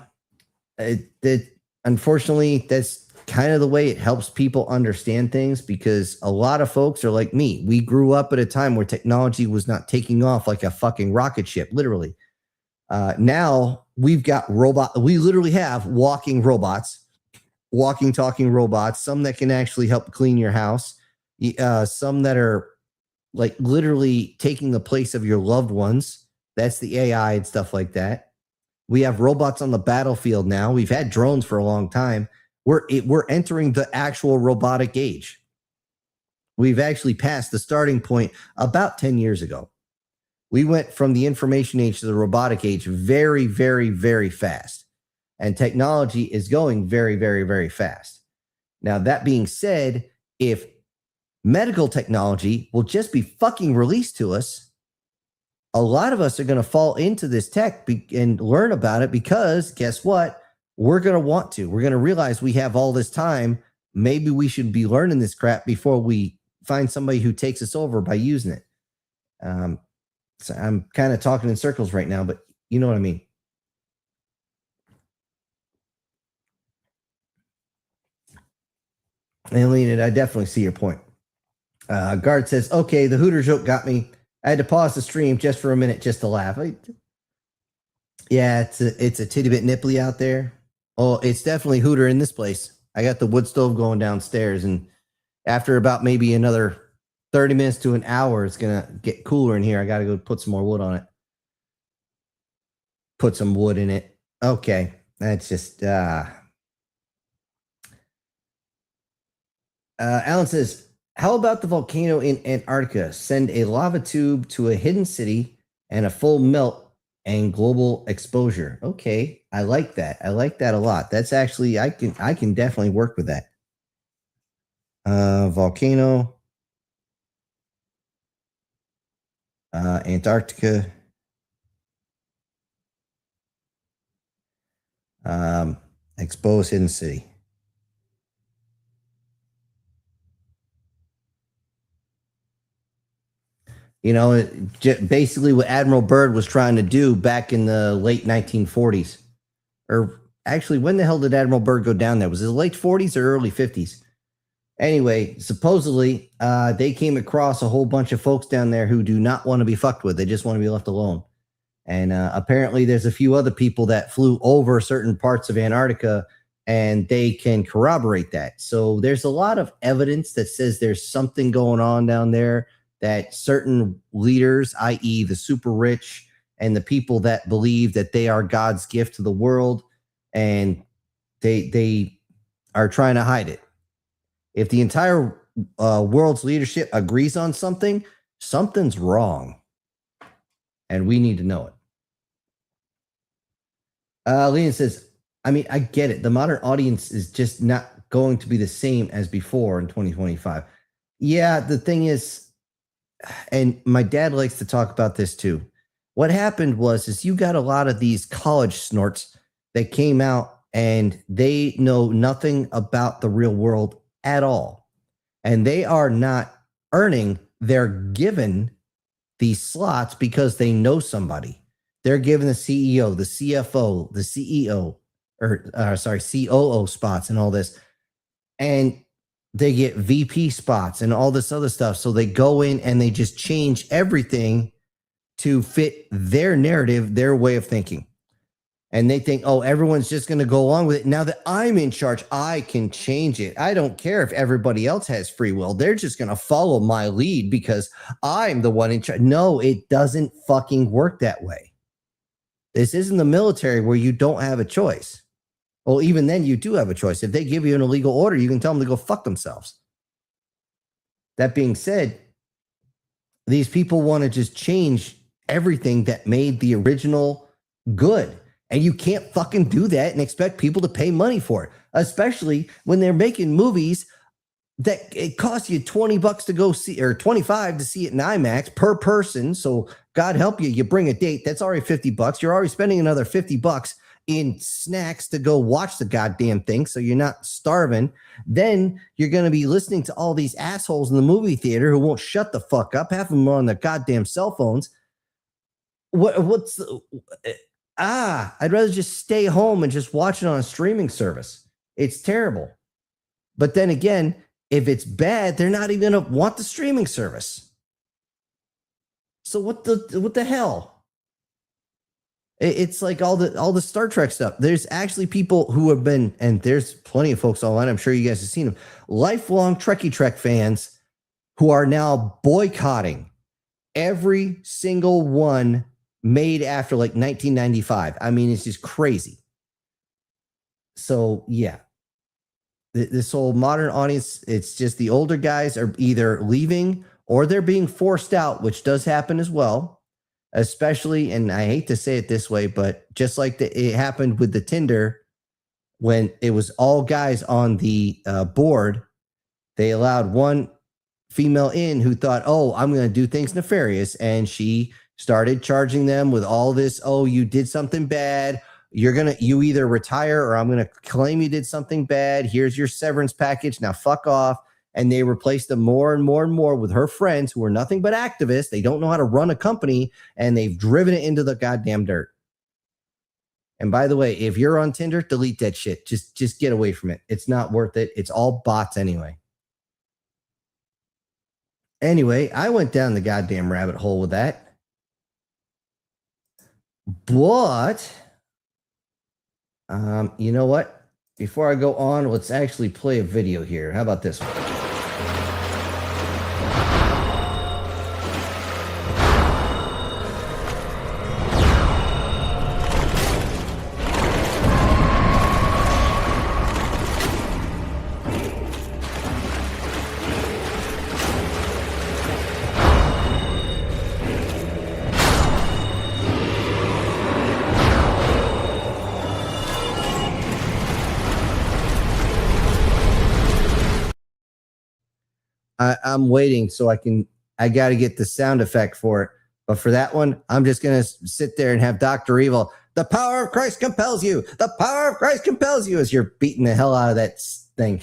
Unfortunately, that's kind of the way it helps people understand things, because a lot of folks are like me. We grew up at a time where technology was not taking off like a fucking rocket ship, literally. Now we've got we literally have walking robots, walking, talking robots, some that can actually help clean your house, some that are like literally taking the place of your loved ones. That's the AI and stuff like that. We have robots on the battlefield now. We've had drones for a long time. We're entering the actual robotic age. We've actually passed the starting point about 10 years ago. We went from the information age to the robotic age very, very, very fast. And technology is going very, very, very fast. Now, that being said, if medical technology will just be fucking released to us, a lot of us are going to fall into this tech and learn about it, because guess what? We're going to want to. We're going to realize we have all this time. Maybe we should be learning this crap before we find somebody who takes us over by using it. So I'm kind of talking in circles right now, but you know what I mean. Alien, I definitely see your point. Guard says, okay, the Hooter joke got me. I had to pause the stream just for a minute just to laugh. Yeah, it's a titty bit nipply out there. Oh, it's definitely Hooter in this place. I got the wood stove going downstairs, and after about maybe another 30 minutes to an hour, it's going to get cooler in here. I got to go put some more wood on it. Put some wood in it. Okay. That's just... Alan says, how about the volcano in Antarctica? Send a lava tube to a hidden city and a full melt and global exposure. Okay, I like that. I like that a lot. That's actually, I can definitely work with that. Volcano, Antarctica, expose hidden city. You know, basically what Admiral Byrd was trying to do back in the late 1940s. Or actually, when the hell did Admiral Byrd go down there? Was it the late 40s or early 50s? Anyway, supposedly, they came across a whole bunch of folks down there who do not want to be fucked with. They just want to be left alone. And apparently there's a few other people that flew over certain parts of Antarctica, and they can corroborate that. So there's a lot of evidence that says there's something going on down there, that certain leaders, i.e. the super rich and the people that believe that they are God's gift to the world, and they are trying to hide it. If the entire world's leadership agrees on something, something's wrong. And we need to know it. Leon says, I mean, I get it. The modern audience is just not going to be the same as before in 2025. Yeah, the thing is, and my dad likes to talk about this too. What happened is you got a lot of these college snorts that came out and they know nothing about the real world at all. And they are not earning. They're given these slots because they know somebody. They're given the CEO, the CFO, the CEO, COO spots and all this. And they get VP spots and all this other stuff. So they go in and they just change everything to fit their narrative, their way of thinking. And they think, oh, everyone's just going to go along with it. Now that I'm in charge, I can change it. I don't care if everybody else has free will. They're just going to follow my lead because I'm the one in charge. No, it doesn't fucking work that way. This isn't the military where you don't have a choice. Well, even then, you do have a choice. If they give you an illegal order, you can tell them to go fuck themselves. That being said, These people want to just change everything that made the original good. And you can't fucking do that and expect people to pay money for it, especially when they're making movies that it costs you $20 to go see, or 25 to see it in IMAX per person. So God help you, you bring a date, that's already $50. You're already spending another $50 in snacks to go watch the goddamn thing, so you're not starving. Then you're going to be listening to all these assholes in the movie theater who won't shut the fuck up. Half of them are on their goddamn cell phones. I'd rather just stay home and just watch it on a streaming service. It's terrible. But then again, if it's bad, they're not even going to want the streaming service. So what the hell? It's like all the Star Trek stuff. There's actually people who have been, and there's plenty of folks online, I'm sure you guys have seen them, lifelong Trekkie Trek fans who are now boycotting every single one made after like 1995. I mean, it's just crazy. So yeah, this whole modern audience, it's just the older guys are either leaving or they're being forced out, which does happen as well. Especially, and I hate to say it this way, but just like it happened with the Tinder, when it was all guys on the board, they allowed one female in who thought, oh, I'm going to do things nefarious. And she started charging them with all this, oh, you did something bad. You either retire or I'm going to claim you did something bad. Here's your severance package. Now fuck off. And they replaced them more and more and more with her friends who are nothing but activists. They don't know how to run a company, and they've driven it into the goddamn dirt. And by the way, if you're on Tinder, delete that shit. Just get away from it. It's not worth it. It's all bots anyway. Anyway, I went down the goddamn rabbit hole with that. But, you know what? Before I go on, let's actually play a video here. How about this one? I'm waiting so I got to get the sound effect for it. But for that one, I'm just going to sit there and have Dr. Evil. The power of Christ compels you. The power of Christ compels you as you're beating the hell out of that thing.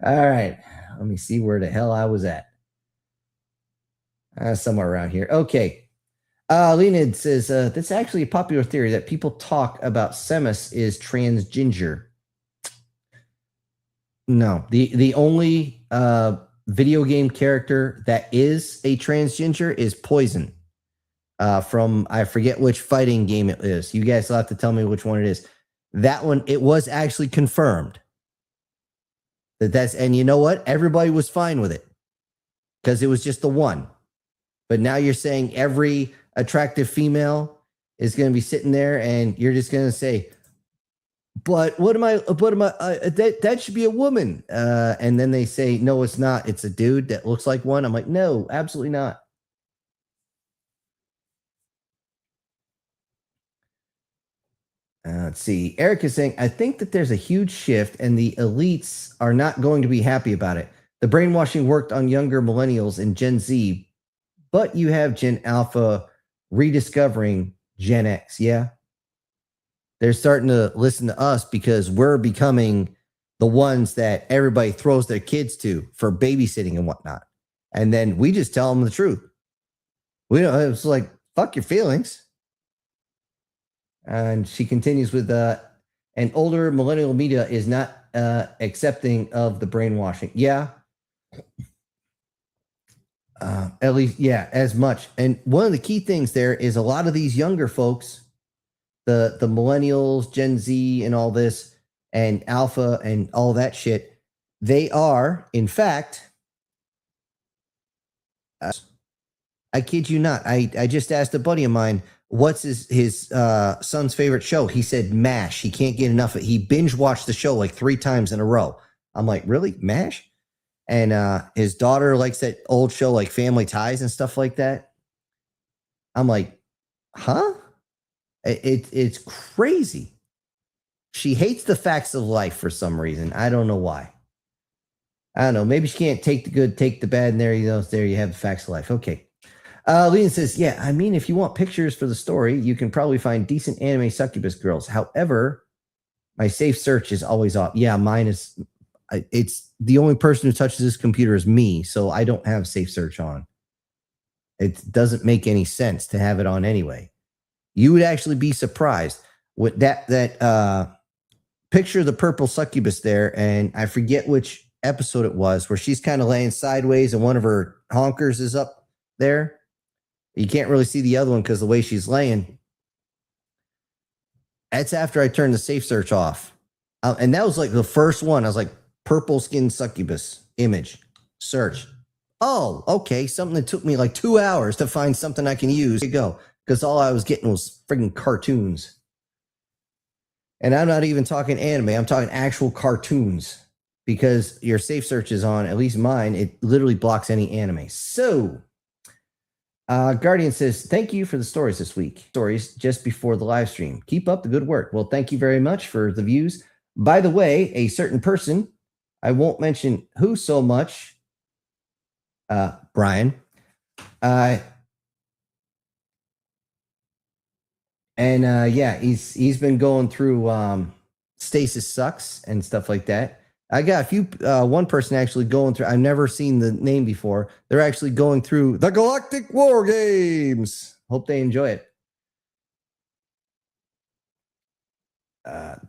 All right. Let me see where the hell I was at. Somewhere around here. Okay. Leonid says, that's actually a popular theory that people talk about Semus is transgender. No, the only video game character that is a transgender is Poison from, I forget which fighting game it is. You guys will have to tell me which one it is. That one, it was actually confirmed and you know what? Everybody was fine with it because it was just the one. But now you're saying every attractive female is going to be sitting there and you're just going to say, but that should be a woman. And then they say, no, it's not. It's a dude that looks like one. I'm like, no, absolutely not. Let's see. Eric is saying, I think that there's a huge shift and the elites are not going to be happy about it. The brainwashing worked on younger millennials and Gen Z, but you have Gen Alpha rediscovering Gen X. Yeah. They're starting to listen to us because we're becoming the ones that everybody throws their kids to for babysitting and whatnot. And then we just tell them the truth. We don't, it's like, fuck your feelings. And she continues with, an older millennial media is not accepting of the brainwashing. Yeah. At least, yeah, as much. And one of the key things there is a lot of these younger folks, the millennials, Gen Z, and all this, and Alpha, and all that shit, they are, in fact, I kid you not. I just asked a buddy of mine, what's his son's favorite show? He said MASH. He can't get enough of it. He binge watched the show like 3 times in a row. I'm like, really? MASH? And his daughter likes that old show like Family Ties and stuff like that. I'm like, huh? It's crazy. She hates the facts of life for some reason. I don't know why. I don't know. Maybe she can't take the good, take the bad, and there you have the facts of life. Okay. Leon says, yeah, I mean, if you want pictures for the story, you can probably find decent anime succubus girls. However, my safe search is always off. Yeah, mine is. It's the only person who touches this computer is me, so I don't have safe search on. It doesn't make any sense to have it on anyway. You would actually be surprised with that picture of the purple succubus there, and I forget which episode it was, where she's kind of laying sideways and one of her honkers is up there. You can't really see the other one because the way she's laying. That's after I turned the safe search off. And that was like the first one. I was like, purple skin succubus image search. Oh, okay. Something that took me like 2 hours to find something I can use. There you go. Because all I was getting was friggin' cartoons. And I'm not even talking anime. I'm talking actual cartoons. Because your safe search is on, at least mine, it literally blocks any anime. So, Guardian says, thank you for the stories this week. Stories just before the live stream. Keep up the good work. Well, thank you very much for the views. By the way, a certain person, I won't mention who so much, Brian, yeah, he's been going through Stasis Sucks and stuff like that. I got a few, one person actually going through, I've never seen the name before. They're actually going through the Galactic War Games. Hope they enjoy it.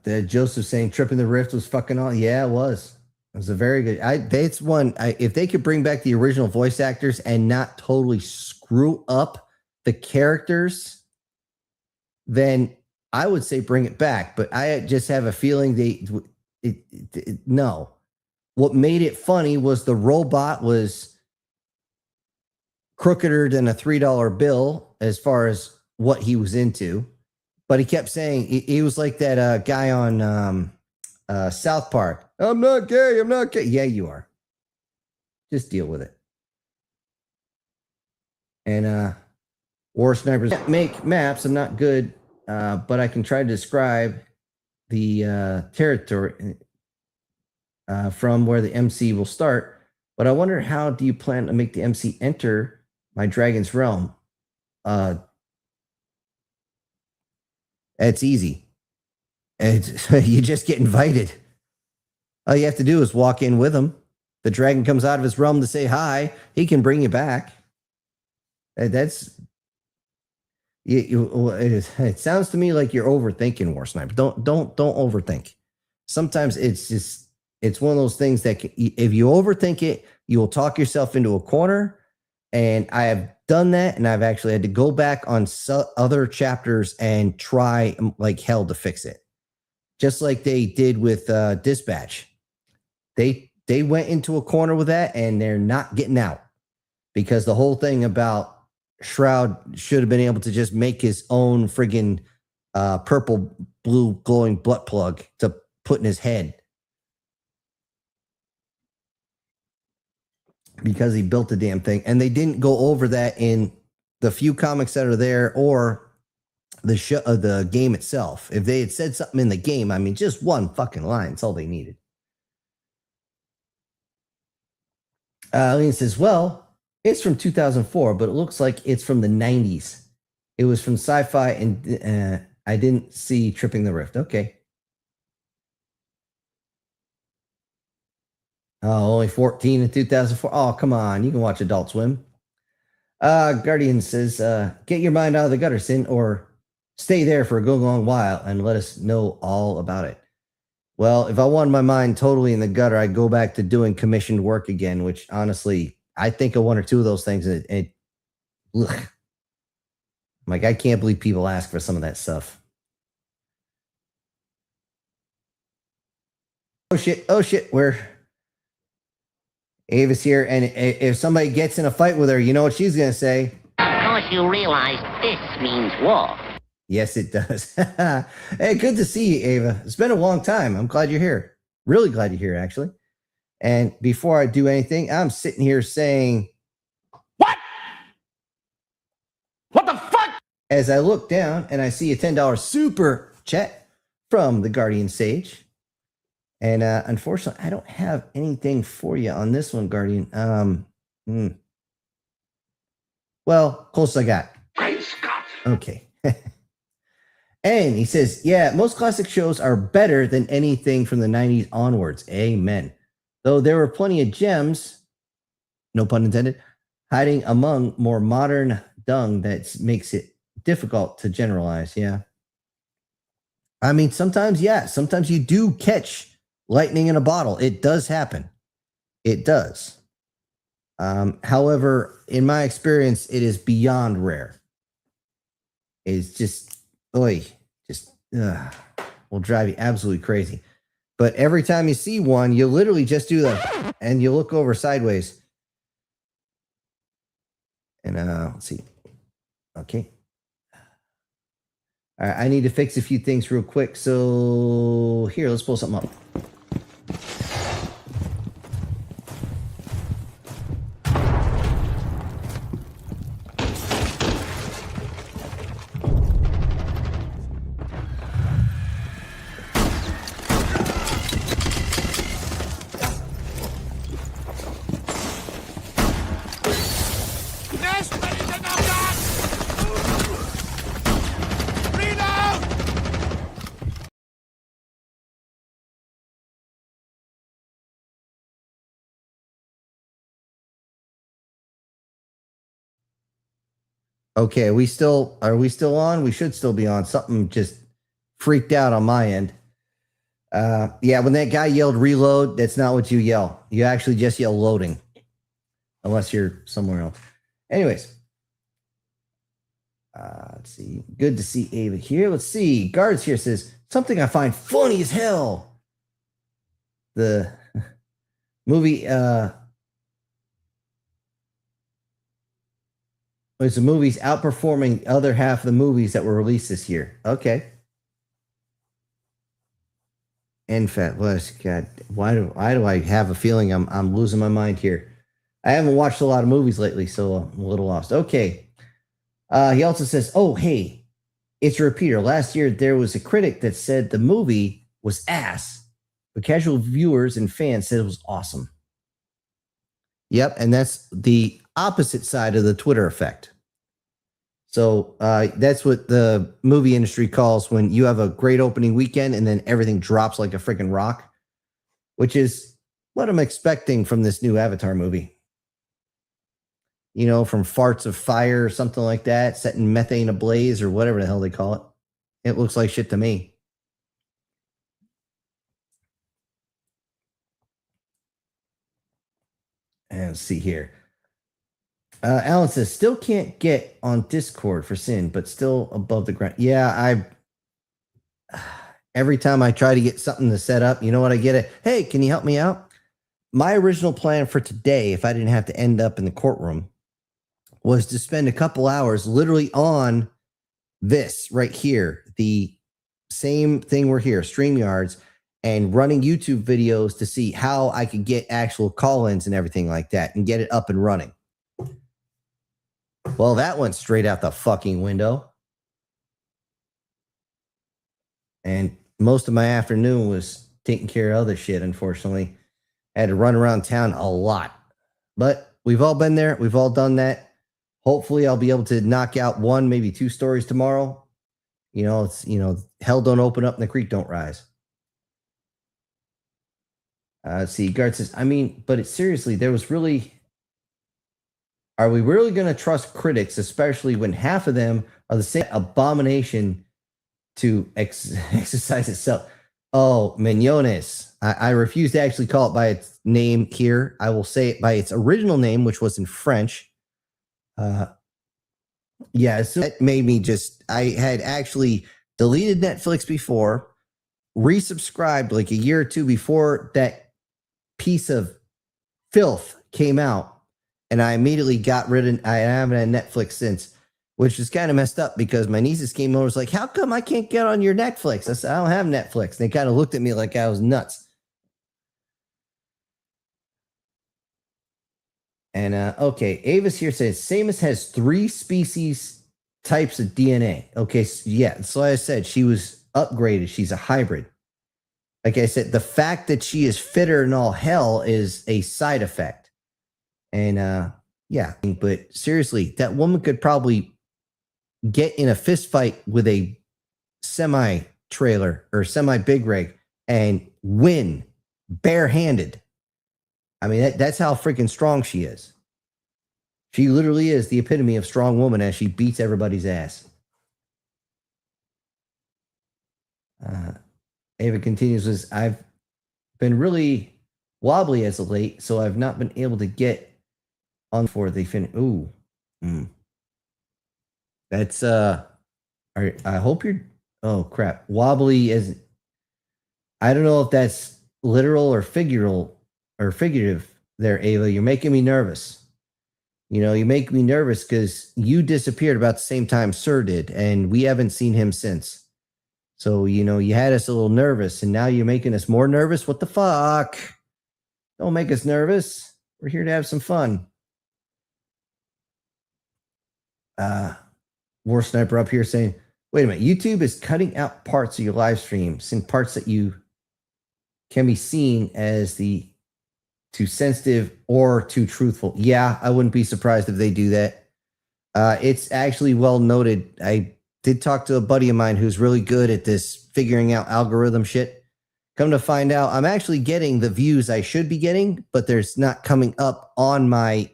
The Joseph saying Tripping the Rift was fucking on. Yeah, it was. It was a very good. It's one. If they could bring back the original voice actors and not totally screw up the characters, then I would say bring it back. But I just have a feeling no. What made it funny was the robot was crookeder than a $3 bill as far as what he was into. But he kept saying, he was like that guy on South Park. I'm not gay. I'm not gay. Yeah, you are. Just deal with it. And War Snipers make maps. I'm not good, but I can try to describe the territory from where the MC will start. But I wonder, how do you plan to make the MC enter my dragon's realm? It's easy. You just get invited. All you have to do is walk in with him. The dragon comes out of his realm to say hi. He can bring you back. It sounds to me like you're overthinking, War Sniper. Don't overthink. Sometimes it's one of those things that if you overthink it, you will talk yourself into a corner. And I have done that, and I've actually had to go back on other chapters and try like hell to fix it. Just like they did with Dispatch. They went into a corner with that, and they're not getting out. Because the whole thing about Shroud should have been able to just make his own friggin' purple, blue, glowing butt plug to put in his head. Because he built the damn thing. And they didn't go over that in the few comics that are there or the show, the game itself. If they had said something in the game, I mean, just one fucking line, that's all they needed. Lean says, well, it's from 2004, but it looks like it's from the 90s. It was from Sci-Fi, and I didn't see Tripping the Rift. Okay. Oh, only 14 in 2004. Oh, come on. You can watch Adult Swim. Guardian says, get your mind out of the gutter, Sin, or stay there for a good long while and let us know all about it. Well, if I wanted my mind totally in the gutter, I'd go back to doing commissioned work again, which honestly, I think of one or two of those things. Ugh. I'm like, I can't believe people ask for some of that stuff. Oh, shit. Ava's here, and if somebody gets in a fight with her, you know what she's going to say? Of course you realize this means war. Yes, it does. Hey, good to see you, Ava. It's been a long time. I'm glad you're here. Really glad you're here, actually. And before I do anything, I'm sitting here saying, What? What the fuck? as I look down and I see a $10 super chat from the Guardian Sage. And unfortunately, I don't have anything for you on this one, Guardian. Well, close I got. Great Scott. Okay. And he says, yeah, most classic shows are better than anything from the 90s onwards. Amen. Though there were plenty of gems, no pun intended, hiding among more modern dung that makes it difficult to generalize. Yeah. I mean, sometimes you do catch lightning in a bottle. It does happen. It does. However, in my experience, it is beyond rare. It's just, will drive you absolutely crazy. But every time you see one, you literally just do that and you look over sideways. And let's see. Okay. All right, I need to fix a few things real quick. So here, let's pull something up. Okay, are we still on? We should still be on. Something just freaked out on my end. Yeah, when that guy yelled reload, that's not what you yell. You actually just yell loading. Unless you're somewhere else. Anyways. Let's see. Good to see Ava here. Let's see. Guards here says, something I find funny as hell. The movie, it's the movies outperforming other half of the movies that were released this year. Okay. Infant, God, why do I have a feeling I'm losing my mind here? I haven't watched a lot of movies lately, so I'm a little lost. Okay. He also says, oh, hey, it's a repeater. Last year, there was a critic that said the movie was ass, but casual viewers and fans said it was awesome. Yep, and that's the opposite side of the Twitter effect. So that's what the movie industry calls when you have a great opening weekend and then everything drops like a freaking rock, which is what I'm expecting from this new Avatar movie. You know, from farts of fire or something like that, setting methane ablaze or whatever the hell they call it. It looks like shit to me. And let's see here. Alan says, still can't get on Discord for Sin, but still above the ground. Yeah, every time I try to get something to set up, you know what I get? Hey, can you help me out? My original plan for today, if I didn't have to end up in the courtroom, was to spend a couple hours literally on this right here, the same thing we're here, StreamYards, and running YouTube videos to see how I could get actual call-ins and everything like that and get it up and running. Well, that went straight out the fucking window. And most of my afternoon was taking care of other shit, unfortunately. I had to run around town a lot. But we've all been there. We've all done that. Hopefully, I'll be able to knock out one, maybe two stories tomorrow. You know, it's, hell don't open up and the creek don't rise. See, Guard says, but it's seriously, are we really going to trust critics, especially when half of them are the same abomination to exercise itself? Oh, Mignones. I refuse to actually call it by its name here. I will say it by its original name, which was in French. Yeah, so that made me I had actually deleted Netflix before, resubscribed like a year or two before that piece of filth came out. And I immediately got rid of, I haven't had Netflix since, which is kind of messed up because my nieces came over and was like, how come I can't get on your Netflix? I said, I don't have Netflix. And they kind of looked at me like I was nuts. And okay, Avis here says Samus has 3 species types of DNA. Okay, so yeah, so like I said, she was upgraded. She's a hybrid. Like I said, the fact that she is fitter than all hell is a side effect. And yeah, but seriously, that woman could probably get in a fist fight with a semi trailer or semi big rig and win barehanded. I mean, that's how freaking strong she is. She literally is the epitome of strong woman as she beats everybody's ass. Ava continues with, I've been really wobbly as of late, so I've not been able to get on before they finish. Ooh. That's, I hope you're, oh crap. Wobbly is, I don't know if that's literal or figurative there, Ava. You're making me nervous. You know, you make me nervous because you disappeared about the same time Sir did, and we haven't seen him since. So, you know, you had us a little nervous, and now you're making us more nervous? What the fuck? Don't make us nervous. We're here to have some fun. War Sniper up here saying, wait a minute, YouTube is cutting out parts of your live streams and parts that you can be seen as the too sensitive or too truthful. Yeah, I wouldn't be surprised if they do that. It's actually well noted. I did talk to a buddy of mine who's really good at this figuring out algorithm shit. Come to find out, I'm actually getting the views I should be getting, but there's not coming up on my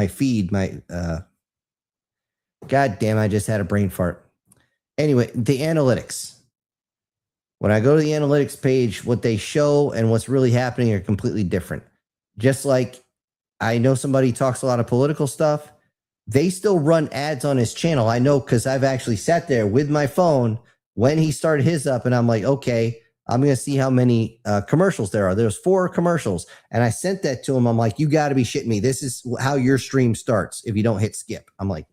feed. God damn, I just had a brain fart. Anyway, the analytics. When I go to the analytics page, what they show and what's really happening are completely different. Just like I know somebody talks a lot of political stuff. They still run ads on his channel. I know because I've actually sat there with my phone when he started his up, and I'm like, okay, I'm going to see how many commercials there are. There's 4 commercials, and I sent that to him. I'm like, you got to be shitting me. This is how your stream starts if you don't hit skip. I'm like,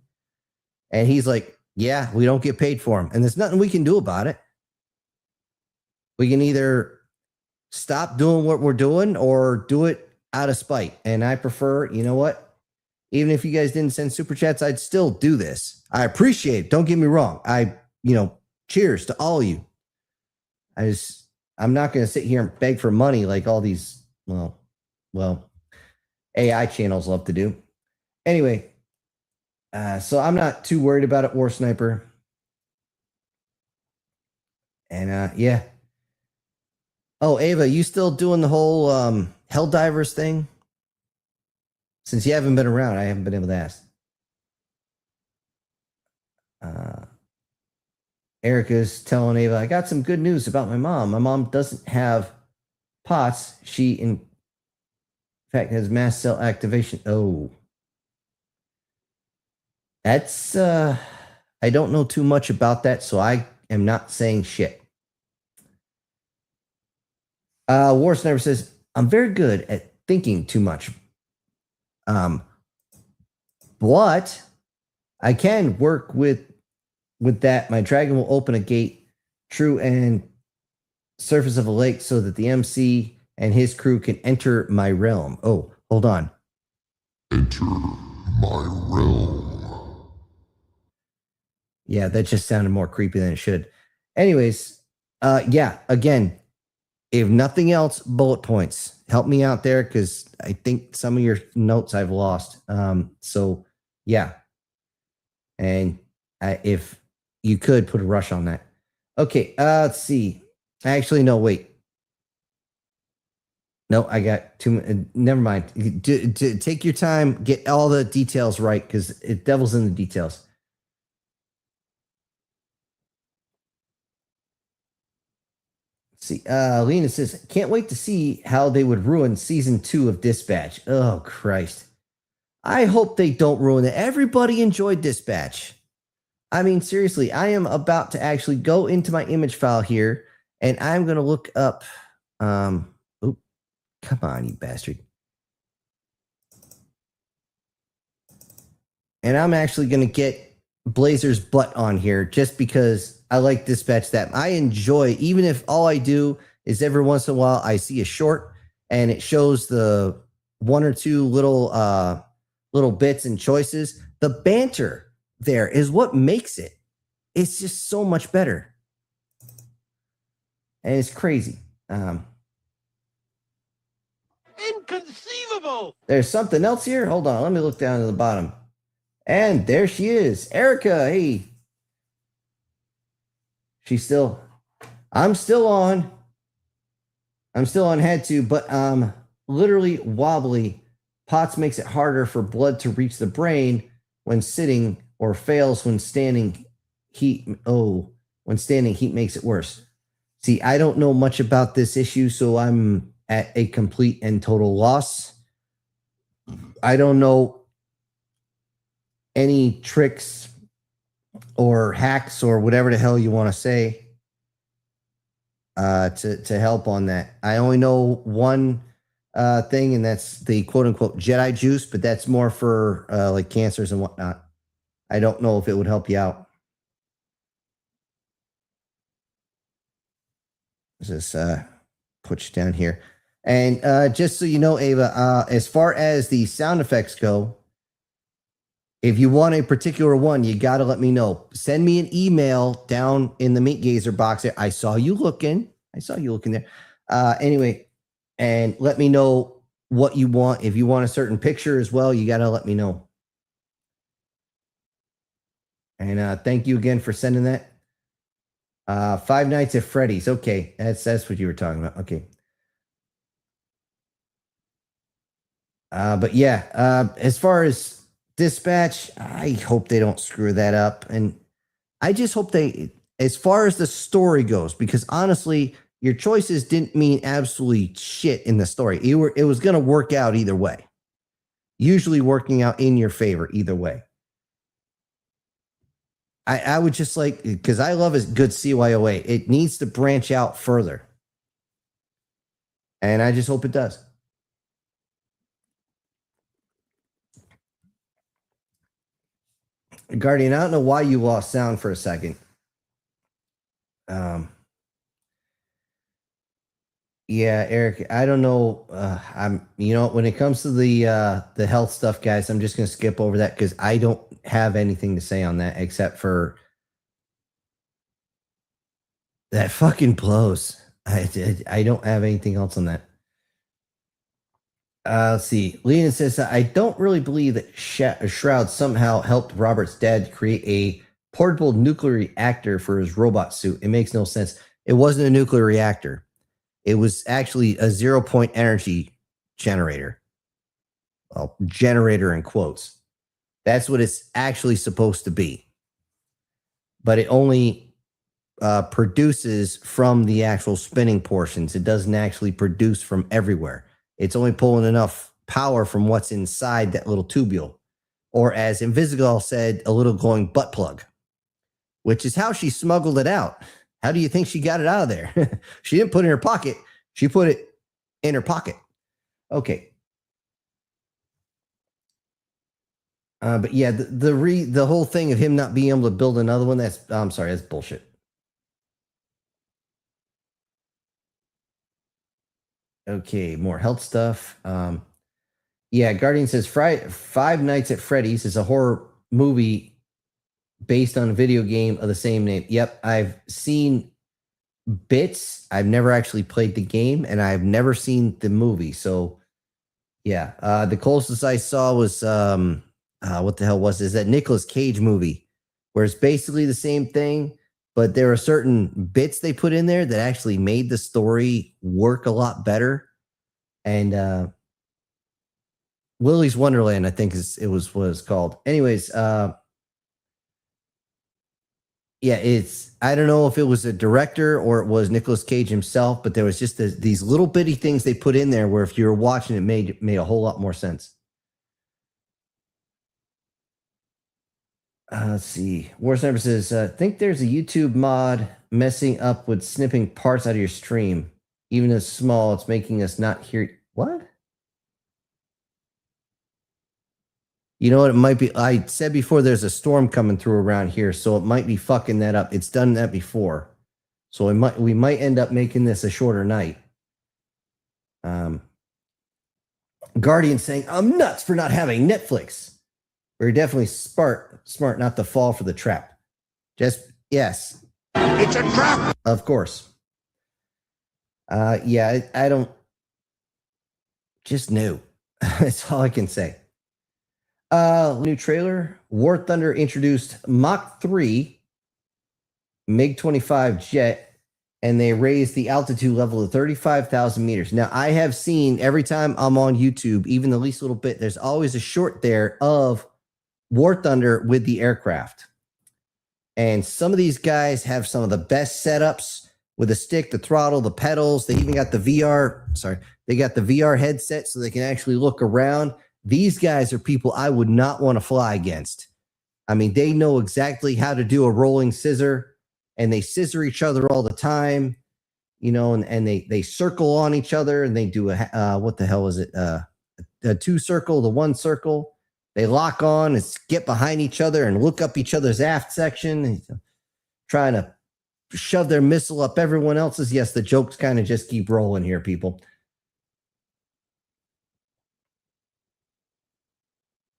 and he's like, yeah, we don't get paid for them, and there's nothing we can do about it. We can either stop doing what we're doing or do it out of spite. And I prefer, you know what? Even if you guys didn't send super chats, I'd still do this. I appreciate it. Don't get me wrong. Cheers to all of you. I'm not going to sit here and beg for money like all these, well, AI channels love to do. Anyway, so I'm not too worried about it, War Sniper. And yeah. Oh, Ava, you still doing the whole Helldivers thing? Since you haven't been around, I haven't been able to ask. Erica's telling Ava, I got some good news about my mom. My mom doesn't have POTS. She, in fact, has mast cell activation. Oh. That's, I don't know too much about that, so I am not saying shit. War Sniper says, I'm very good at thinking too much. But I can work with that. My dragon will open a gate true and surface of a lake so that the MC and his crew can enter my realm. Oh, hold on. Enter my realm. Yeah, that just sounded more creepy than it should. Anyways, yeah, again, if nothing else, bullet points. Help me out there because I think some of your notes I've lost. So, yeah. And if you could put a rush on that. Okay, let's see. Actually, no, wait. No, I got too. Never mind. Take your time. Get all the details right because it devil's in the details. See, Lena says, can't wait to see how they would ruin season 2 of Dispatch. Oh, Christ. I hope they don't ruin it. Everybody enjoyed Dispatch. I mean, seriously, I am about to actually go into my image file here, and I'm going to look up. Come on, you bastard. And I'm actually going to get Blazer's butt on here just because I like Dispatch that. I enjoy, even if all I do is every once in a while I see a short and it shows the one or two little bits and choices. The banter there is what makes it. It's just so much better. And it's crazy. Inconceivable! There's something else here. Hold on. Let me look down to the bottom. And there she is. Erica, hey. I'm still on head to, but literally wobbly. POTS makes it harder for blood to reach the brain when sitting, or fails when standing. When standing, heat makes it worse. See, I don't know much about this issue, so I'm at a complete and total loss. I don't know any tricks or hacks or whatever the hell you want to say to help on that. I only know one thing, and that's the quote-unquote Jedi juice, but that's more for like cancers and whatnot. I don't know if it would help you out. Just put you down here. And just so you know, Ava, as far as the sound effects go, if you want a particular one, you got to let me know. Send me an email down in the Meat Gazer box there. I saw you looking there. Anyway, and let me know what you want. If you want a certain picture as well, you got to let me know. And thank you again for sending that. Five Nights at Freddy's. Okay, that's what you were talking about. Okay. But yeah, as far as Dispatch, I hope they don't screw that up. And I just hope they, as far as the story goes, because honestly, your choices didn't mean absolutely shit in the story. It was going to work out either way. Usually working out in your favor either way. I would just like, because I love a good CYOA, it needs to branch out further. And I just hope it does. Guardian, I don't know why you lost sound for a second. Yeah, Eric, I don't know. When it comes to the health stuff, guys, I'm just going to skip over that because I don't have anything to say on that except for that fucking blows. I don't have anything else on that. Let's see. Leon says, I don't really believe that Shroud somehow helped Robert's dad create a portable nuclear reactor for his robot suit. It makes no sense. It wasn't a nuclear reactor. It was actually a 0-point energy generator. Well, generator in quotes. That's what it's actually supposed to be. But it only produces from the actual spinning portions. It doesn't actually produce from everywhere. It's only pulling enough power from what's inside that little tubule. Or as Invisigal said, a little glowing butt plug. Which is how she smuggled it out. How do you think she got it out of there? She didn't put it in her pocket. She put it in her pocket. Okay. But yeah, the whole thing of him not being able to build another one, that's bullshit. Okay, more health stuff. Yeah, Guardian says Five Nights at Freddy's is a horror movie based on a video game of the same name. Yep, I've seen bits. I've never actually played the game, and I've never seen the movie. So, yeah, the closest I saw was what the hell was this? That Nicolas Cage movie, where it's basically the same thing, but there are certain bits they put in there that actually made the story work a lot better. And Willy's Wonderland, I think was what it's called. Anyways, yeah, I don't know if it was a director or it was Nicolas Cage himself, but there was just these little bitty things they put in there where if you were watching it made a whole lot more sense. Let's see. War Sniper says, I think there's a YouTube mod messing up with snipping parts out of your stream. Even as small, it's making us not hear. What? You know what? It might be. I said before there's a storm coming through around here, so it might be fucking that up. It's done that before. So we might end up making this a shorter night. Guardian saying, I'm nuts for not having Netflix. We're definitely smart not to fall for the trap. Just, yes. It's a trap. Of course. Yeah, I don't. Just no. That's all I can say. New trailer. War Thunder introduced Mach 3 MiG-25 jet, and they raised the altitude level to 35,000 meters. Now, I have seen every time I'm on YouTube, even the least little bit, there's always a short there of War Thunder with the aircraft. And some of these guys have some of the best setups with the stick, the throttle, the pedals. They even got the VR. Sorry, they got the VR headset so they can actually look around. These guys are people I would not want to fly against. I mean, they know exactly how to do a rolling scissor, and they scissor each other all the time, you know, and they circle on each other, and they do a, what the hell is it? A 2 circle, the 1 circle. They lock on and get behind each other and look up each other's aft section, trying to shove their missile up everyone else's. Yes, the jokes kind of just keep rolling here, people.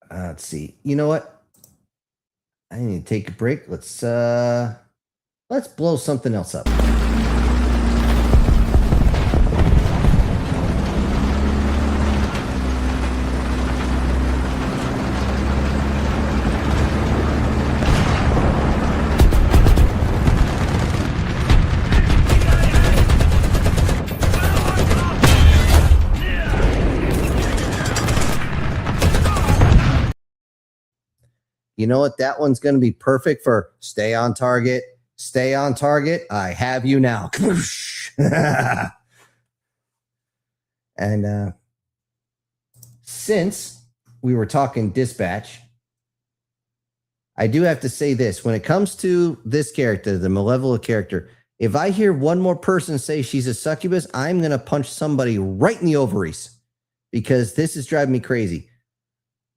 Let's see. You know what? I need to take a break. Let's blow something else up. You know what? That one's going to be perfect for stay on target. Stay on target. I have you now. And since we were talking dispatch, I do have to say this. When it comes to this character, the Malevolent character, if I hear one more person say she's a succubus, I'm going to punch somebody right in the ovaries because this is driving me crazy.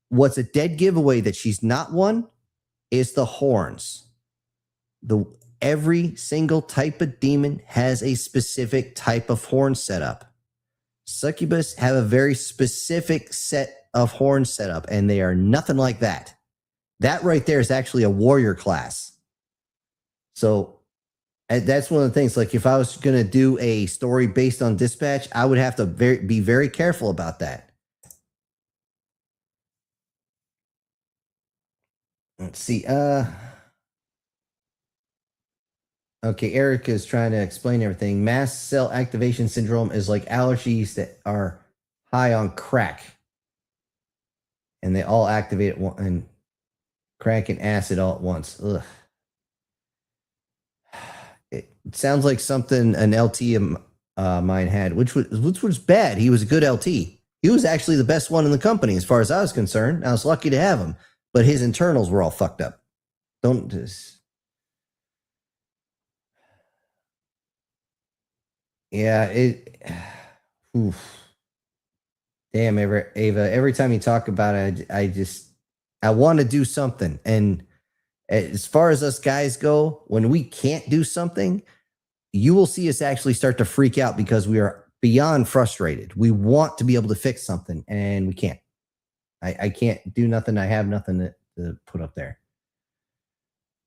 What's a dead giveaway that she's not one is the horns. Every single type of demon has a specific type of horn setup. Succubus have a very specific set of horn setup, and they are nothing like that. That right there is actually a warrior class. So that's one of the things. Like if I was going to do a story based on dispatch, I would have to be very careful about that. Let's see. Okay, Eric is trying to explain everything. Mast cell activation syndrome is like allergies that are high on crack. And they all activate and crack and acid all at once. Ugh. It sounds like something an LT of mine had, which was bad. He was a good LT. He was actually the best one in the company as far as I was concerned. I was lucky to have him. But his internals were all fucked up. Don't just. Yeah, oof. Damn, Ava, every time you talk about it, I want to do something. And as far as us guys go, when we can't do something, you will see us actually start to freak out because we are beyond frustrated. We want to be able to fix something, and we can't. I can't do nothing. I have nothing to put up there.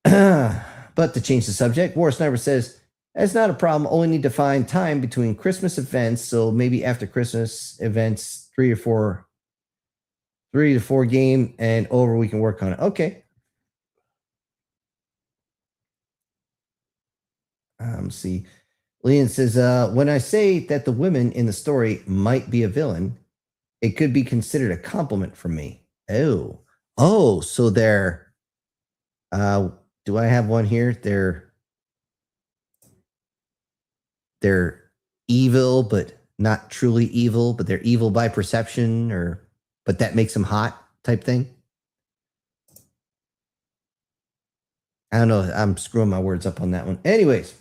But to change the subject, War Sniper says, that's not a problem. Only need to find time between Christmas events. So maybe after Christmas events, 3 to 4 game and over, we can work on it. Okay. See. Leon says, when I say that the women in the story might be a villain, it could be considered a compliment from me. Oh, so they're, do I have one here? They're evil, but not truly evil, but they're evil by perception, but that makes them hot type thing. I don't know. I'm screwing my words up on that one. Anyways,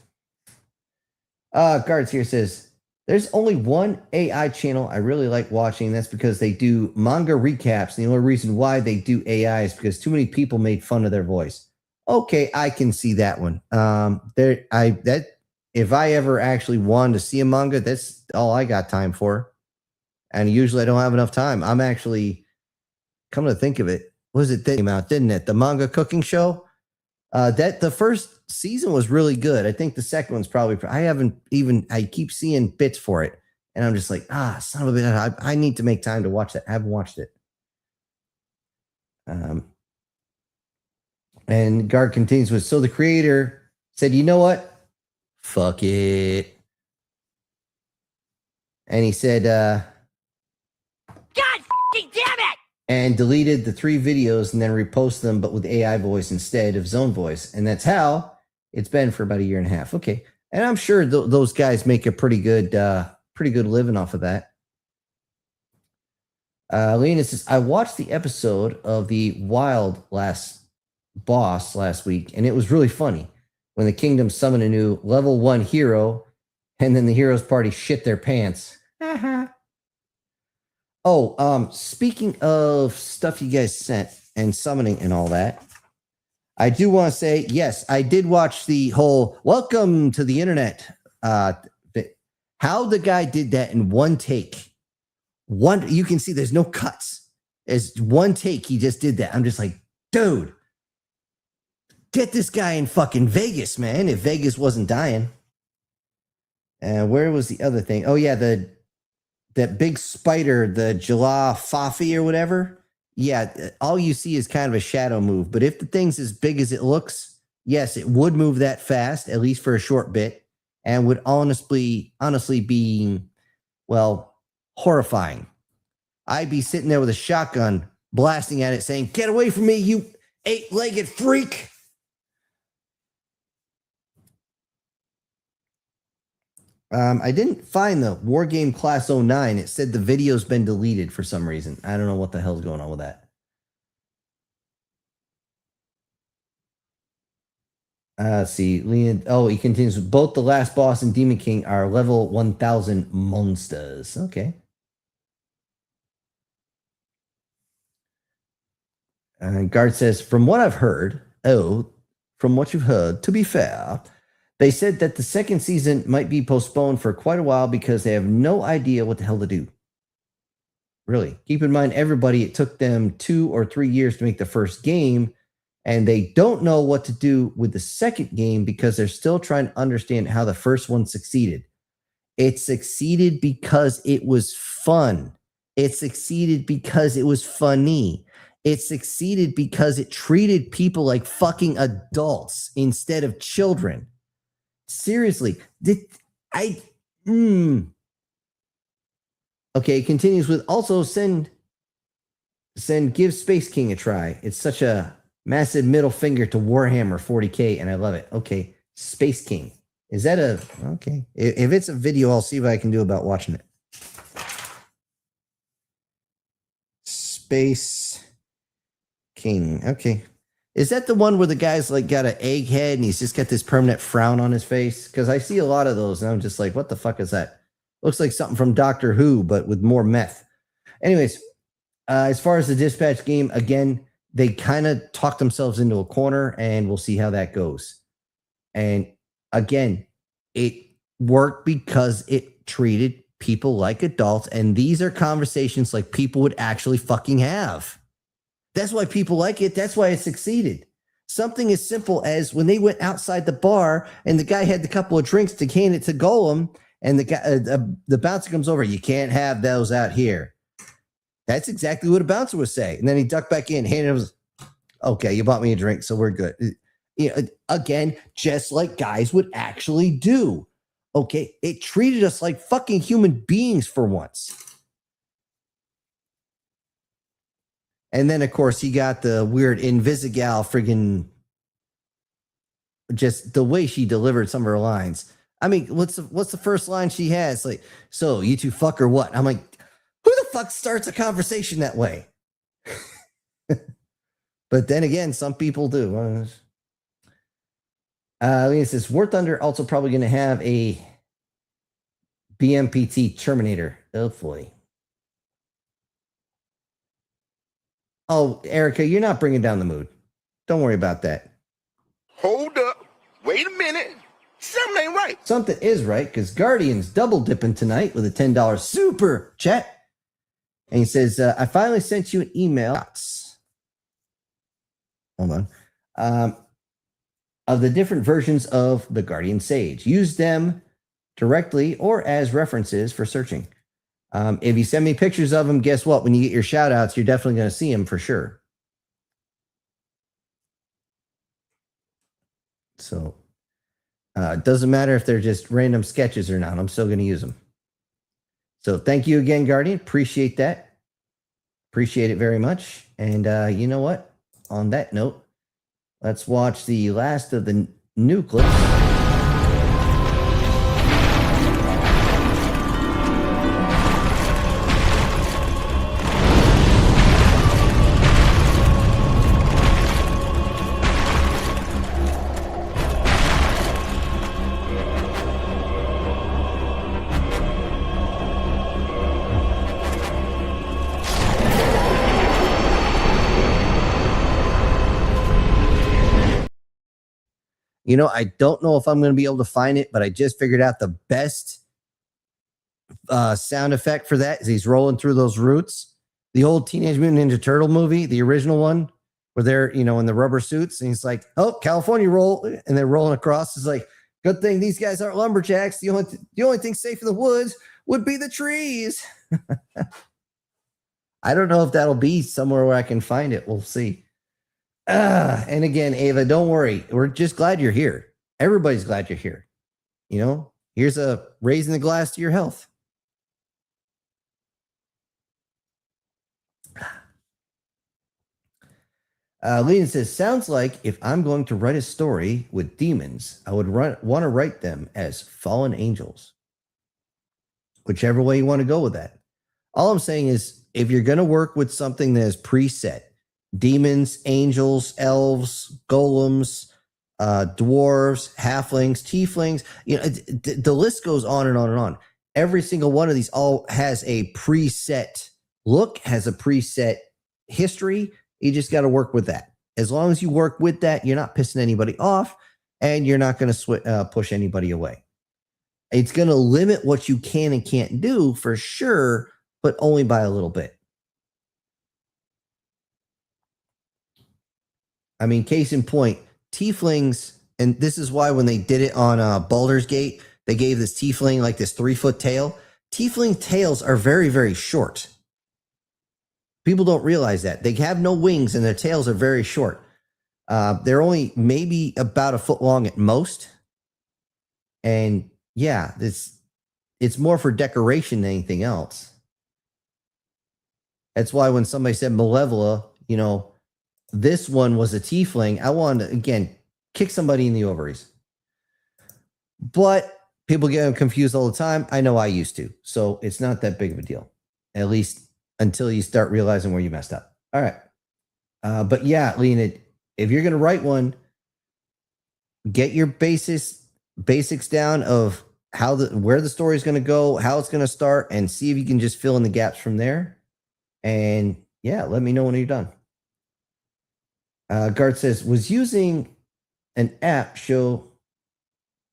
Guards here says, there's only one AI channel I really like watching. That's because they do manga recaps. And the only reason why they do AI is because too many people made fun of their voice. Okay, I can see that one. If I ever actually wanted to see a manga, that's all I got time for. And usually I don't have enough time. I'm actually, come to think of it, was it that came out, didn't it? The manga cooking show. That the first season was really good. I think the second one's probably. I keep seeing bits for it, and I'm just like, son of a bitch. I need to make time to watch that. I haven't watched it. And Guard continues with, so the creator said, you know what? Fuck it. And he said, God damn it! And deleted the 3 videos and then reposted them, but with AI voice instead of Zone voice. And that's how it's been for about a year and a half. Okay. And I'm sure those guys make a pretty good living off of that. Lena says, I watched the episode of the Wild boss last week, and it was really funny when the kingdom summoned a new level 1 hero, and then the heroes party shit their pants. Speaking of stuff you guys sent and summoning and all that, I do want to say, yes, I did watch the whole welcome to the internet. How the guy did that in one take. You can see there's no cuts. It's one take. He just did that. I'm just like, dude, get this guy in fucking Vegas, man. If Vegas wasn't dying. And where was the other thing? Oh yeah, that big spider, the Jala Fafi or whatever. Yeah, all you see is kind of a shadow move. But if the thing's as big as it looks, yes, it would move that fast, at least for a short bit, and would honestly be, well, horrifying. I'd be sitting there with a shotgun blasting at it saying, get away from me, you 8-legged freak. I didn't find the War Game Class 09. It said the video's been deleted for some reason. I don't know what the hell's going on with that. See, Leon. Oh, he continues. Both the last boss and Demon King are level 1000 monsters. Okay. Guard says, from what you've heard, to be fair, they said that the second season might be postponed for quite a while because they have no idea what the hell to do. Really. Keep in mind, everybody, it took them 2 or 3 years to make the first game, and they don't know what to do with the second game because they're still trying to understand how the first one succeeded. It succeeded because it was fun. It succeeded because it was funny. It succeeded because it treated people like fucking adults instead of children. Seriously, Okay, it continues with also give Space King a try. It's such a massive middle finger to Warhammer 40K, and I love it. Okay, Space King. Is that okay? If it's a video, I'll see what I can do about watching it. Space King. Okay. Is that the one where the guy's like got an egg head and he's just got this permanent frown on his face? Because I see a lot of those and I'm just like, what the fuck is that? Looks like something from Doctor Who, but with more meth. Anyways, as far as the dispatch game, again, they kind of talk themselves into a corner and we'll see how that goes. And again, it worked because it treated people like adults. And these are conversations like people would actually fucking have. That's why people like it. That's why it succeeded. Something as simple as when they went outside the bar and the guy had a couple of drinks to hand it to Golem, and the bouncer comes over. You can't have those out here. That's exactly what a bouncer would say. And then he ducked back in, handed him, okay, you bought me a drink, so we're good. Again, just like guys would actually do. Okay, it treated us like fucking human beings for once. And then, of course, he got the weird Invisigal friggin' just the way she delivered some of her lines. I mean, what's the first line she has? Like, so you two fuck or what? I'm like, who the fuck starts a conversation that way? But then again, some people do. Lena says, War Thunder also probably going to have a BMPT Terminator. Hopefully. Oh, Erica, you're not bringing down the mood. Don't worry about that. Hold up. Wait a minute. Something ain't right. Something is right, because Guardian's double dipping tonight with a $10 super chat. And he says, I finally sent you an email. Hold on. Of the different versions of the Guardian Sage. Use them directly or as references for searching. If you send me pictures of them, guess what? When you get your shout outs, you're definitely going to see them for sure. So it doesn't matter if they're just random sketches or not. I'm still going to use them. So thank you again, Guardian. Appreciate that. Appreciate it very much. And you know what? On that note, let's watch the last of the new clips. You know, I don't know if I'm going to be able to find it, but I just figured out the best sound effect for that is he's rolling through those roots. The old Teenage Mutant Ninja Turtle movie, the original one, where they're, you know, in the rubber suits, and he's like, "Oh, California roll," and they're rolling across. It's like, good thing these guys aren't lumberjacks. The only thing safe in the woods would be the trees. I don't know if that'll be somewhere where I can find it. We'll see. And again, Ava, don't worry. We're just glad you're here. Everybody's glad you're here. You know, here's a raising the glass to your health. Leland says, sounds like if I'm going to write a story with demons, I would want to write them as fallen angels. Whichever way you want to go with that. All I'm saying is, if you're going to work with something that is preset, demons, angels, elves, golems, dwarves, halflings, tieflings, you know, the list goes on and on and on. Every single one of these all has a preset look, has a preset history. You just got to work with that. As long as you work with that, you're not pissing anybody off, and you're not going to push anybody away. It's going to limit what you can and can't do for sure, but only by a little bit. I mean, case in point, tieflings, and this is why when they did it on Baldur's Gate, they gave this tiefling like this 3-foot tail. Tiefling tails are very, very short. People don't realize that. They have no wings and their tails are very short. They're only maybe about a foot long at most. And yeah, it's more for decoration than anything else. That's why when somebody said Malevola, you know, this one was a tiefling, I wanted to, again, kick somebody in the ovaries. But people get them confused all the time. I know I used to. So it's not that big of a deal. At least until you start realizing where you messed up. All right. But yeah, Leonid, if you're going to write one, get your basics down of where the story is going to go, how it's going to start, and see if you can just fill in the gaps from there. And yeah, let me know when you're done. Guard says, was using an app show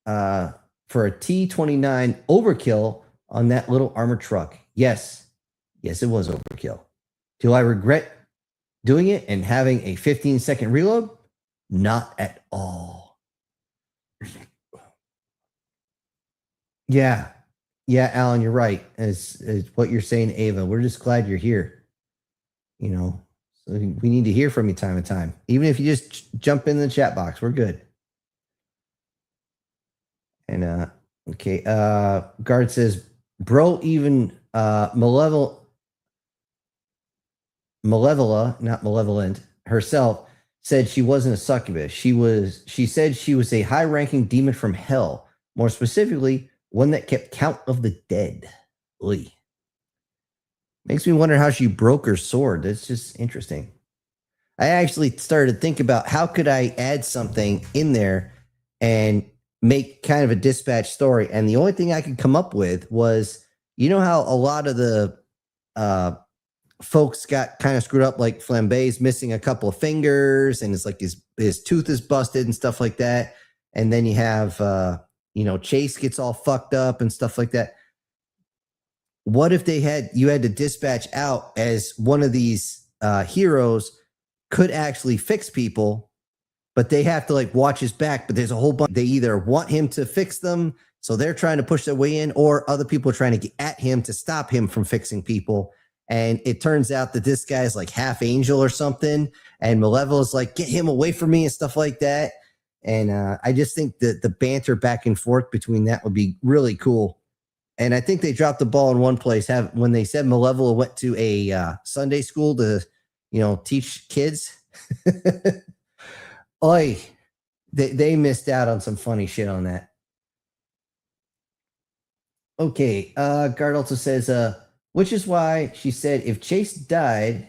for a T-29 overkill on that little armored truck. Yes, it was overkill. Do I regret doing it and having a 15-second reload? Not at all. Yeah, Alan, you're right. As what you're saying, Ava, we're just glad you're here. You know, so we need to hear from you time to time. Even if you just jump in the chat box, we're good. And okay, Guard says, bro, even Malevola, not malevolent, herself said she wasn't a succubus. She said she was a high-ranking demon from hell. More specifically, one that kept count of the dead. Lee. Makes me wonder how she broke her sword. That's just interesting. I actually started to think about how could I add something in there and make kind of a dispatch story. And the only thing I could come up with was, you know how a lot of the folks got kind of screwed up, like Flambe's missing a couple of fingers and it's like his tooth is busted and stuff like that. And then you have, Chase gets all fucked up and stuff like that. what if you had to dispatch out as one of these heroes could actually fix people, but they have to like watch his back. But there's a whole bunch. They either want him to fix them, so they're trying to push their way in, or other people are trying to get at him to stop him from fixing people. And it turns out that this guy's like half angel or something, and Malevol's like, get him away from me and stuff like that. And I just think that the banter back and forth between that would be really cool. And I think they dropped the ball in one place. When they said Malevola went to a Sunday school to, teach kids. Oy, they missed out on some funny shit on that. Okay, Guard also says, which is why she said if Chase died,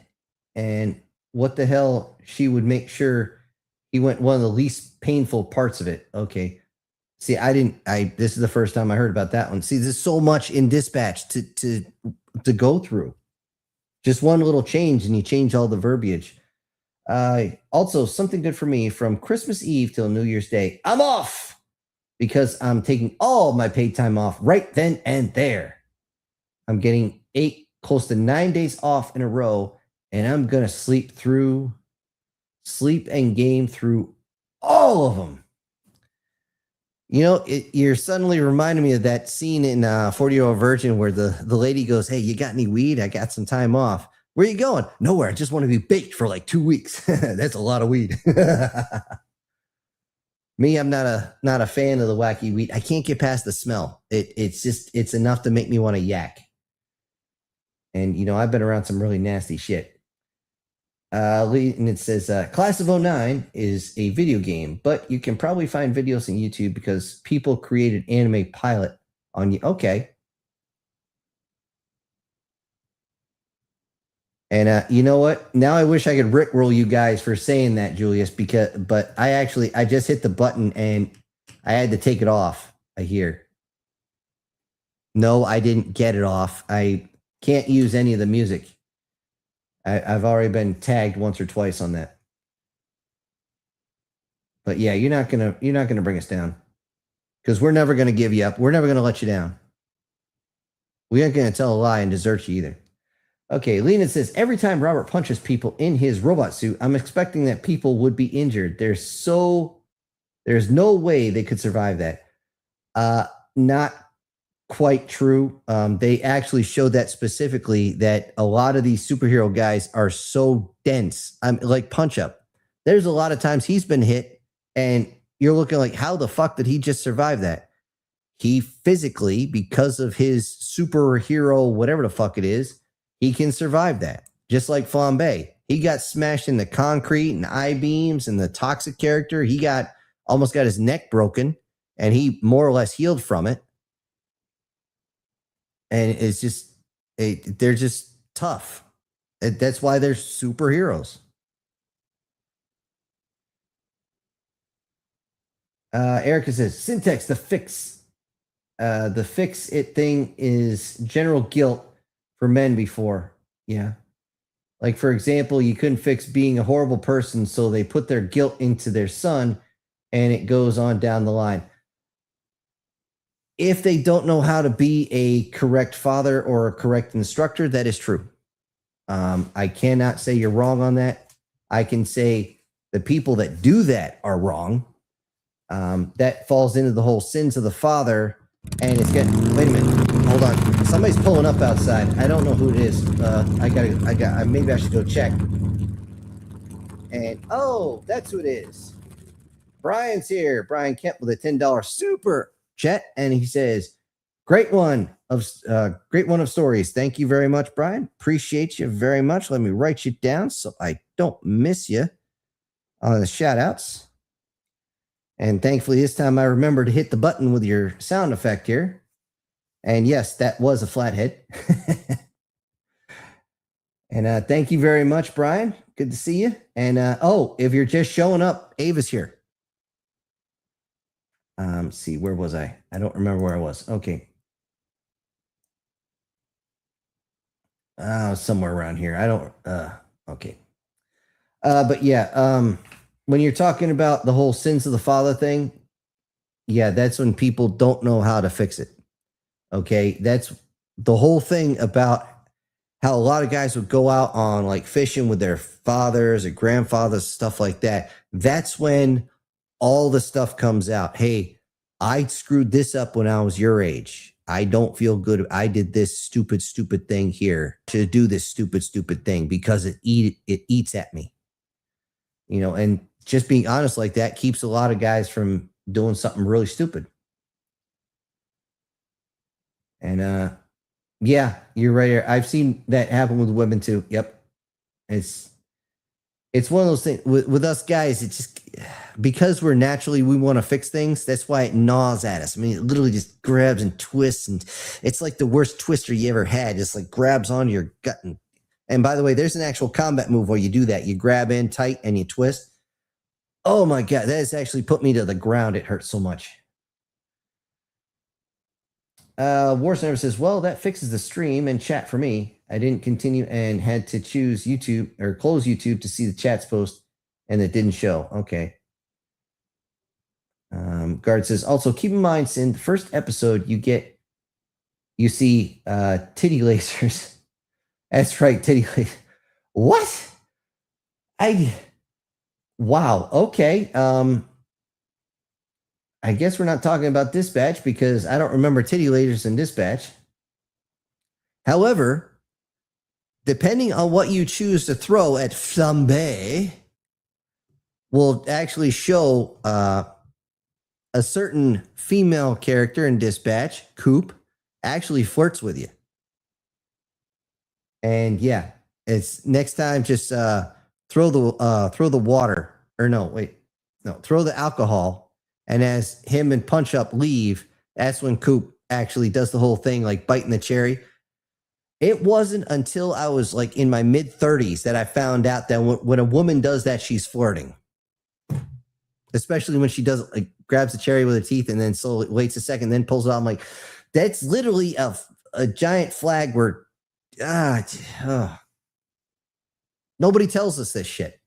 and what the hell, she would make sure he went one of the least painful parts of it. Okay. See, this is the first time I heard about that one. See, there's so much in Dispatch to go through. Just one little change and you change all the verbiage. Also, something good for me from Christmas Eve till New Year's Day. I'm off because I'm taking all my paid time off right then and there. I'm getting 8, close to 9 days off in a row, and I'm going to sleep and game through all of them. You're suddenly reminding me of that scene in 40-Year-Old Virgin where the lady goes, hey, you got any weed? I got some time off. Where are you going? Nowhere. I just want to be baked for like 2 weeks. That's a lot of weed. Me, I'm not a fan of the wacky weed. I can't get past the smell. It's enough to make me want to yak. And, I've been around some really nasty shit. And it says, Class of 09 is a video game, but you can probably find videos on YouTube because people created anime pilot on you. Okay. And you know what? Now I wish I could rickroll you guys for saying that, Julius, but I just hit the button and I had to take it off. I hear. No, I didn't get it off. I can't use any of the music. I've already been tagged once or twice on that. But yeah, you're not gonna bring us down, because we're never gonna give you up. We're never gonna let you down. We aren't gonna tell a lie and desert you either. Okay, Lena says, every time Robert punches people in his robot suit, I'm expecting that people would be injured. There's no way they could survive that. Not quite true. They actually showed that specifically, that a lot of these superhero guys are so dense. Like Punch Up. There's a lot of times he's been hit and you're looking like, how the fuck did he just survive that? He physically, because of his superhero, whatever the fuck it is, he can survive that. Just like Flambe. He got smashed into concrete and I-beams, and the toxic character, he almost got his neck broken, and he more or less healed from it. And it's just, they're just tough. That's why they're superheroes. Erica says, Syntax, the fix it thing is general guilt for men before. Yeah. Like, for example, you couldn't fix being a horrible person, so they put their guilt into their son, and it goes on down the line. If they don't know how to be a correct father or a correct instructor, that is true. I cannot say you're wrong on that. I can say the people that do that are wrong. That falls into the whole sins of the father, and it's getting, wait a minute, hold on. Somebody's pulling up outside. I don't know who it is. Maybe I should go check. And, oh, that's who it is. Brian's here. Brian Kemp with a $10 super chat, and he says, great one of stories. Thank you very much, Brian. Appreciate you very much. Let me write you down so I don't miss you on the shout outs. And thankfully this time I remember to hit the button with your sound effect here. And yes, that was a flathead. And thank you very much, Brian. Good to see you. And if you're just showing up, Ava's here. See, where was I? I don't remember where I was. Okay. Somewhere around here. I don't, okay. But yeah, when you're talking about the whole sins of the father thing, yeah, that's when people don't know how to fix it. Okay. That's the whole thing about how a lot of guys would go out on like fishing with their fathers or grandfathers, stuff like that. That's when all the stuff comes out. Hey, I screwed this up when I was your age. I don't feel good. I did this stupid thing here to do this stupid thing because it eats at me. You know, and just being honest like that keeps a lot of guys from doing something really stupid. And yeah, you're right here. I've seen that happen with women too. Yep. It's one of those things with us guys. It's just because we want to fix things. That's why it gnaws at us. I mean, it literally just grabs and twists, and it's like the worst twister you ever had. Just like grabs onto your gut. And by the way, there's an actual combat move where you do that. You grab in tight and you twist. Oh my God, that has actually put me to the ground. It hurts so much. Warsniper says, well, that fixes the stream and chat for me. I didn't continue and had to choose YouTube or close YouTube to see the chats post, and it didn't show. Okay. Guard says, also keep in mind, in the first episode, you see titty lasers. That's right, titty lasers. What? Wow. Okay. I guess we're not talking about Dispatch because I don't remember titty lasers in Dispatch. However, depending on what you choose to throw at flambe, will actually show a certain female character in Dispatch, Coop, actually flirts with you. And yeah, it's next time just throw the water, or throw the alcohol. And as him and Punch Up leave, that's when Coop actually does the whole thing, like biting the cherry. It wasn't until I was like in my mid-30s that I found out that when a woman does that, she's flirting. Especially when she does like grabs the cherry with her teeth and then slowly waits a second, then pulls it out. I'm like, that's literally a giant flag where nobody tells us this shit.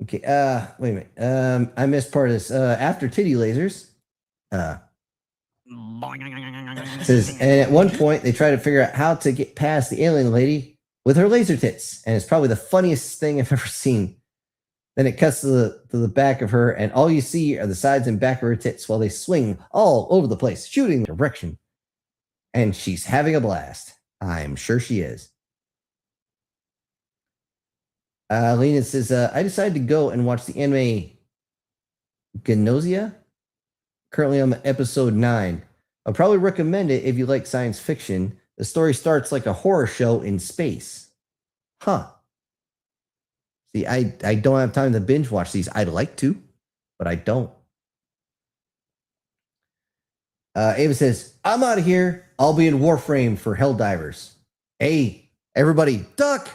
Okay, wait a minute. I missed part of this. After titty lasers, says, and at one point they try to figure out how to get past the alien lady with her laser tits, and it's probably the funniest thing I've ever seen. Then it cuts to the back of her, and all you see are the sides and back of her tits while they swing all over the place, shooting the direction. And she's having a blast. I'm sure she is. Lena says, I decided to go and watch the anime Gnosia. Currently on episode 9. I'll probably recommend it if you like science fiction. The story starts like a horror show in space. Huh. See, I don't have time to binge watch these. I'd like to, but I don't. Ava says, I'm out of here. I'll be in Warframe for Helldivers. Hey, everybody, duck!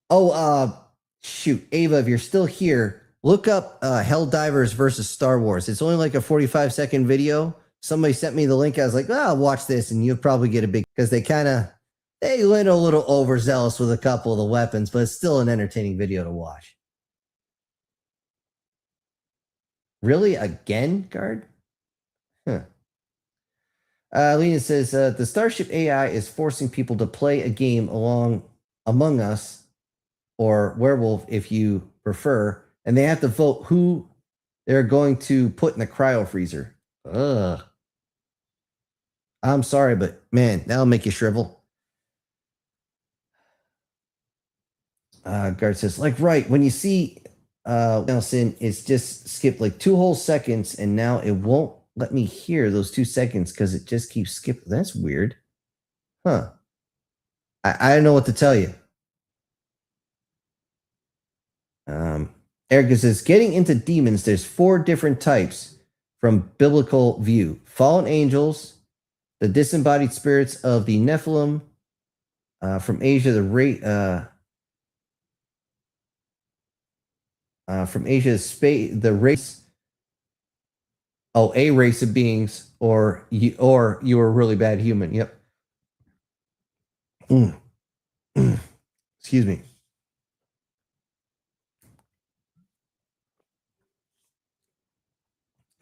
Oh, shoot. Ava, if you're still here, look up Helldivers versus Star Wars. It's only like a 45-second video. Somebody sent me the link. I was like, I'll watch this, and you'll probably get a big... Because they went a little overzealous with a couple of the weapons, but it's still an entertaining video to watch. Really? Again, Guard? Huh. Lena says, the Starship AI is forcing people to play a game Among Us, or Werewolf if you prefer, and they have to vote who they're going to put in the cryo freezer. Ugh. I'm sorry, but man, that'll make you shrivel. Guard says, like, right, when you see Nelson, it's just skipped like 2 whole seconds, and now it won't let me hear those 2 seconds because it just keeps skipping. That's weird. Huh. I don't know what to tell you. Erica says, getting into demons, there's 4 different types from biblical view. Fallen angels, the disembodied spirits of the Nephilim, from Asia, the race, a race of beings, or you were a really bad human. Yep. Excuse me.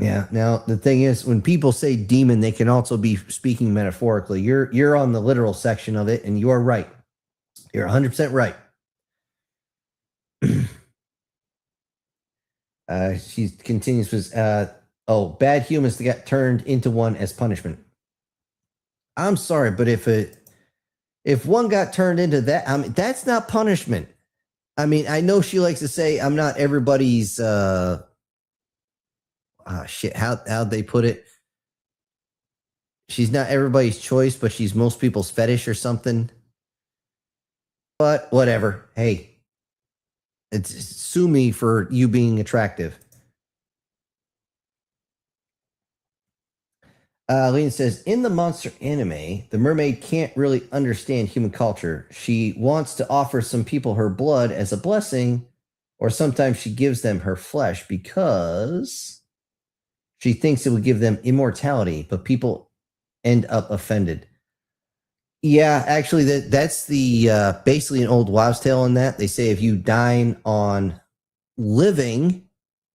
Yeah. Now the thing is, when people say demon, they can also be speaking metaphorically. You're on the literal section of it, and you are right. You're 100% right. She continues with, bad humans get turned into one as punishment. I'm sorry, but if one got turned into that, I mean, that's not punishment. I mean, I know she likes to say, I'm not everybody's, how'd they put it? She's not everybody's choice, but she's most people's fetish or something. But whatever. Hey, sue me for you being attractive. Lena says, in the monster anime, the mermaid can't really understand human culture. She wants to offer some people her blood as a blessing, or sometimes she gives them her flesh because she thinks it would give them immortality, but people end up offended. Yeah, actually, that's the basically an old wives' tale on that. They say if you dine on living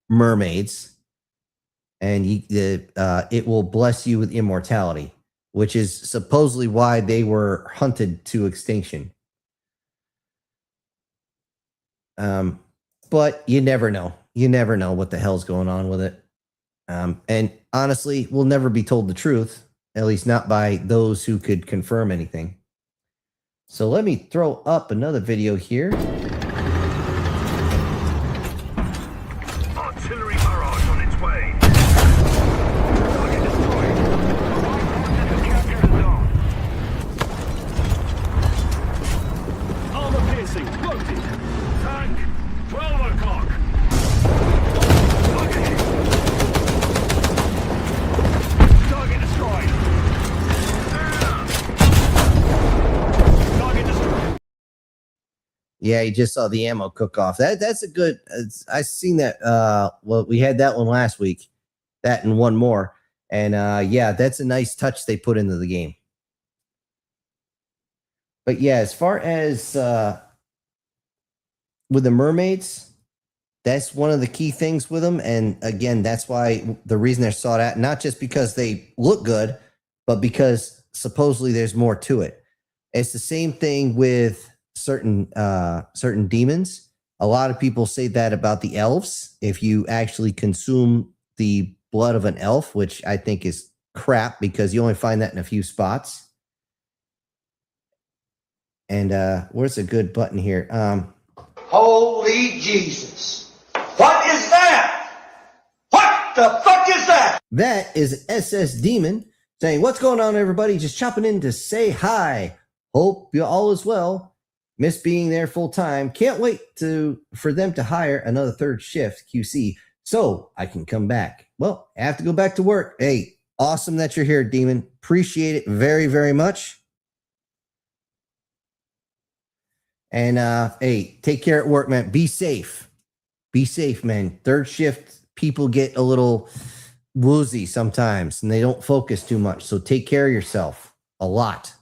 mermaids, and it will bless you with immortality, which is supposedly why they were hunted to extinction. But you never know. You never know what the hell's going on with it. And honestly, we'll never be told the truth, at least not by those who could confirm anything. So let me throw up another video here. Artillery barrage on its way. Target destroyed. Capture the zone. Armor piercing. Loaded. Tank. 12 o'clock. Target destroyed. Target destroyed. Yeah, you just saw the ammo cook off. That's a good. I've seen that. Well, we had that one last week, that and one more, and yeah, that's a nice touch they put into the game. But yeah, as far as with the mermaids, that's one of the key things with them, and again, that's why the reason they're sought out, not just because they look good, but because supposedly there's more to it. It's the same thing with certain demons. A lot of people say that about the elves. If you actually consume the blood of an elf, which I think is crap because you only find that in a few spots. And where's a good button here? Holy Jesus. What is that? What the fuck is that? That is SS Demon saying, what's going on, everybody? Just chopping in to say hi. Hope you all is well. Miss being there full time. Can't wait for them to hire another third shift QC so I can come back. Well, I have to go back to work. Hey, awesome that you're here, Demon. Appreciate it very, very much. And hey, take care at work, man. Be safe. Be safe, man. Third shift, people get a little woozy sometimes and they don't focus too much. So take care of yourself a lot.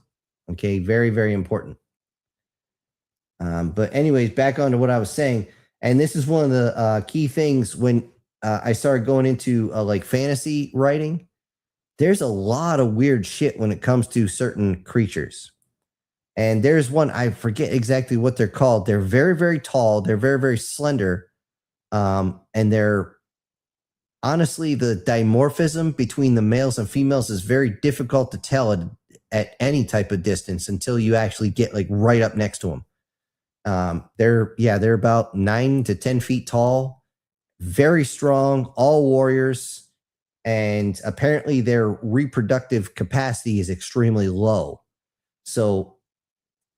Okay, very, very important. But anyways, back on to what I was saying. And this is one of the key things when I started going into like fantasy writing. There's a lot of weird shit when it comes to certain creatures. And there's one, I forget exactly what they're called. They're very, very tall. They're very, very slender. And they're honestly, the dimorphism between the males and females is very difficult to tell at any type of distance until you actually get like right up next to them. They're about 9 to 10 feet tall, very strong, all warriors, and apparently their reproductive capacity is extremely low. So,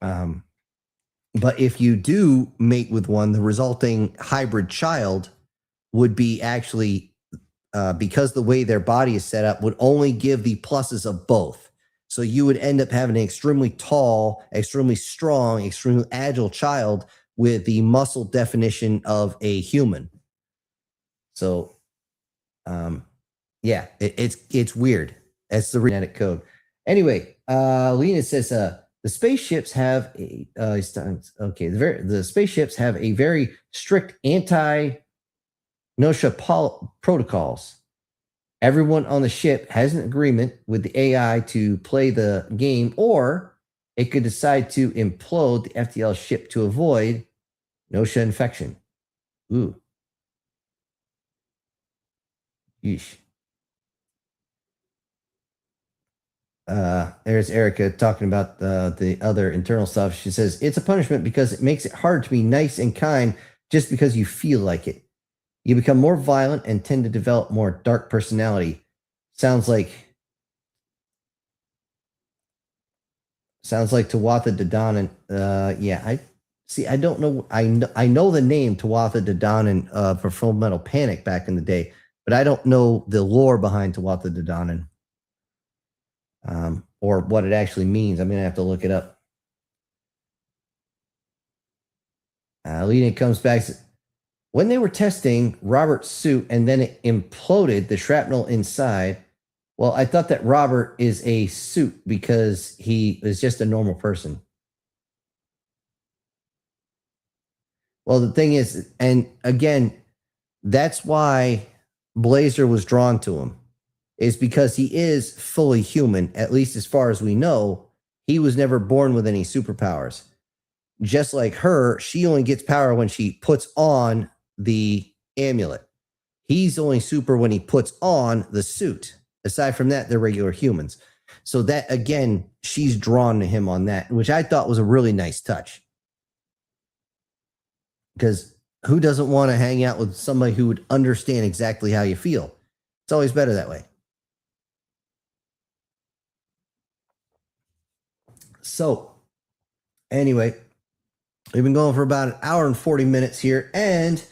but if you do mate with one, the resulting hybrid child would be actually, because the way their body is set up, would only give the pluses of both. So you would end up having an extremely tall, extremely strong, extremely agile child with the muscle definition of a human. So, yeah, it's weird. That's the genetic code. Anyway, Lena says the spaceships have a the spaceships have a very strict anti-nausea protocols. everyone on the ship has an agreement with the AI to play the game, or it could decide to implode the FTL ship to avoid Nosha infection. Ooh. Yeesh. There's Erica talking about the other internal stuff. She says, it's a punishment because it makes it hard to be nice and kind just because you feel like it. You become more violent and tend to develop more dark personality. Sounds like Tuatha De Danann. Yeah, I don't know. I know the name Tuatha De Danann for Full Metal Panic back in the day, but I don't know the lore behind Tuatha De Danann. Or what it actually means. I'm gonna have to look it up. Lena comes back. When they were testing Robert's suit and then it imploded, the shrapnel inside. Well, I thought that Robert is a suit because he is just a normal person. Well, the thing is, and again, that's why Blazer was drawn to him, is because he is fully human, at least as far as we know. He was never born with any superpowers. Just like her, she only gets power when she puts on the amulet. He's only super when he puts on the suit. Aside from that, they're regular humans. So that, again, she's drawn to him on that, which I thought was a really nice touch. Because who doesn't want to hang out with somebody who would understand exactly how you feel? It's always better that way. So, anyway, we've been going for about an hour and 40 minutes here, and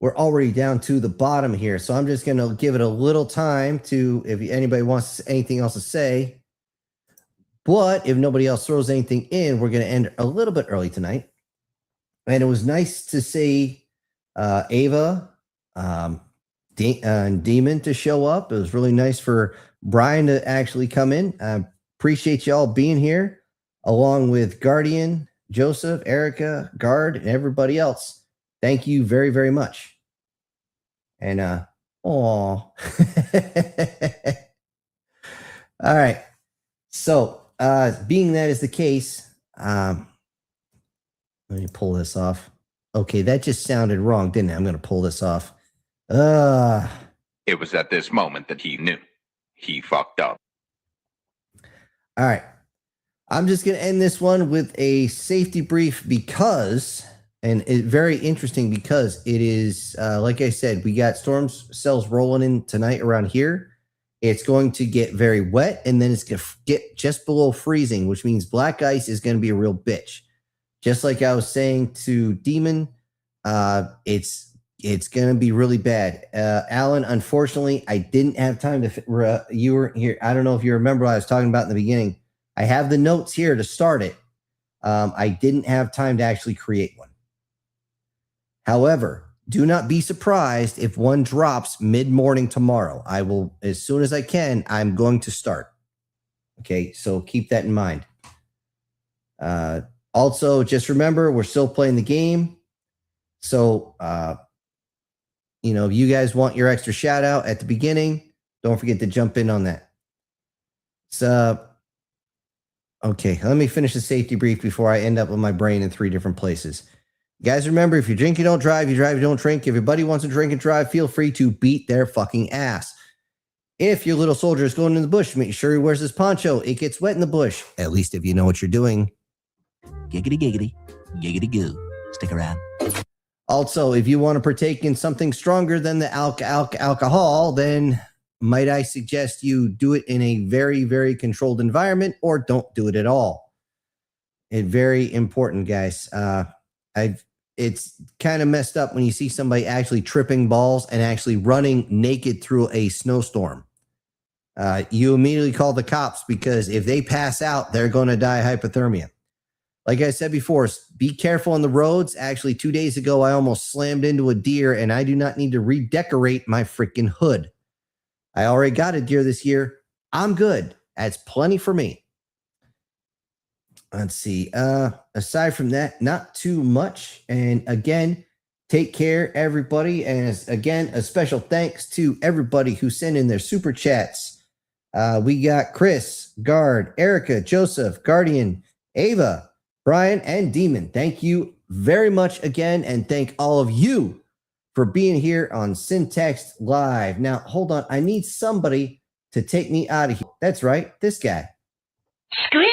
we're already down to the bottom here. So I'm just going to give it a little time to, if anybody wants anything else to say. But if nobody else throws anything in, we're going to end a little bit early tonight. And it was nice to see Ava and Demon to show up. It was really nice for Brian to actually come in. I appreciate y'all being here, along with Guardian, Joseph, Erica, Guard, and everybody else. Thank you very, very much. And, all right. So, being that is the case, let me pull this off. Okay, that just sounded wrong, didn't it? I'm going to pull this off. It was at this moment that he knew. He fucked up. All right. I'm just going to end this one with a safety brief because, and it's very interesting because it is, like I said, we got storm cells rolling in tonight around here. It's going to get very wet, and then it's going to get just below freezing, which means black ice is going to be a real bitch. Just like I was saying to Demon, it's going to be really bad. Alan, unfortunately, I didn't have time to, you were here. I don't know if you remember what I was talking about in the beginning. I have the notes here to start it. I didn't have time to actually create one. However, do not be surprised if one drops mid-morning tomorrow. I will, as soon as I can, I'm going to start. Okay, so keep that in mind. Also, just remember, we're still playing the game. So, if you guys want your extra shout out at the beginning, don't forget to jump in on that. So, okay, let me finish the safety brief before I end up with my brain in 3 different places. Guys, remember, if you drink, you don't drive. You drive, you don't drink. If your buddy wants to drink and drive, feel free to beat their fucking ass. If your little soldier is going in the bush, make sure he wears his poncho. It gets wet in the bush. At least if you know what you're doing. Giggity giggity, giggity goo. Stick around. Also, if you want to partake in something stronger than the alcohol, then might I suggest you do it in a very, very controlled environment, or don't do it at all. It's very important, guys. It's kind of messed up when you see somebody actually tripping balls and actually running naked through a snowstorm. You immediately call the cops, because if they pass out, they're going to die of hypothermia. Like I said before, be careful on the roads. Actually, 2 days ago, I almost slammed into a deer, and I do not need to redecorate my freaking hood. I already got a deer this year. I'm good. That's plenty for me. Let's see. Aside from that, not too much. And again, Take care, everybody. And again, a special thanks to everybody who sent in their super chats. We got Chris, Guard, Erica, Joseph, Guardian, Ava, Brian, and Demon. Thank you very much again. And thank all of you for being here on Syntax Live. Now, hold on. I need somebody to take me out of here. That's right. This guy. Screw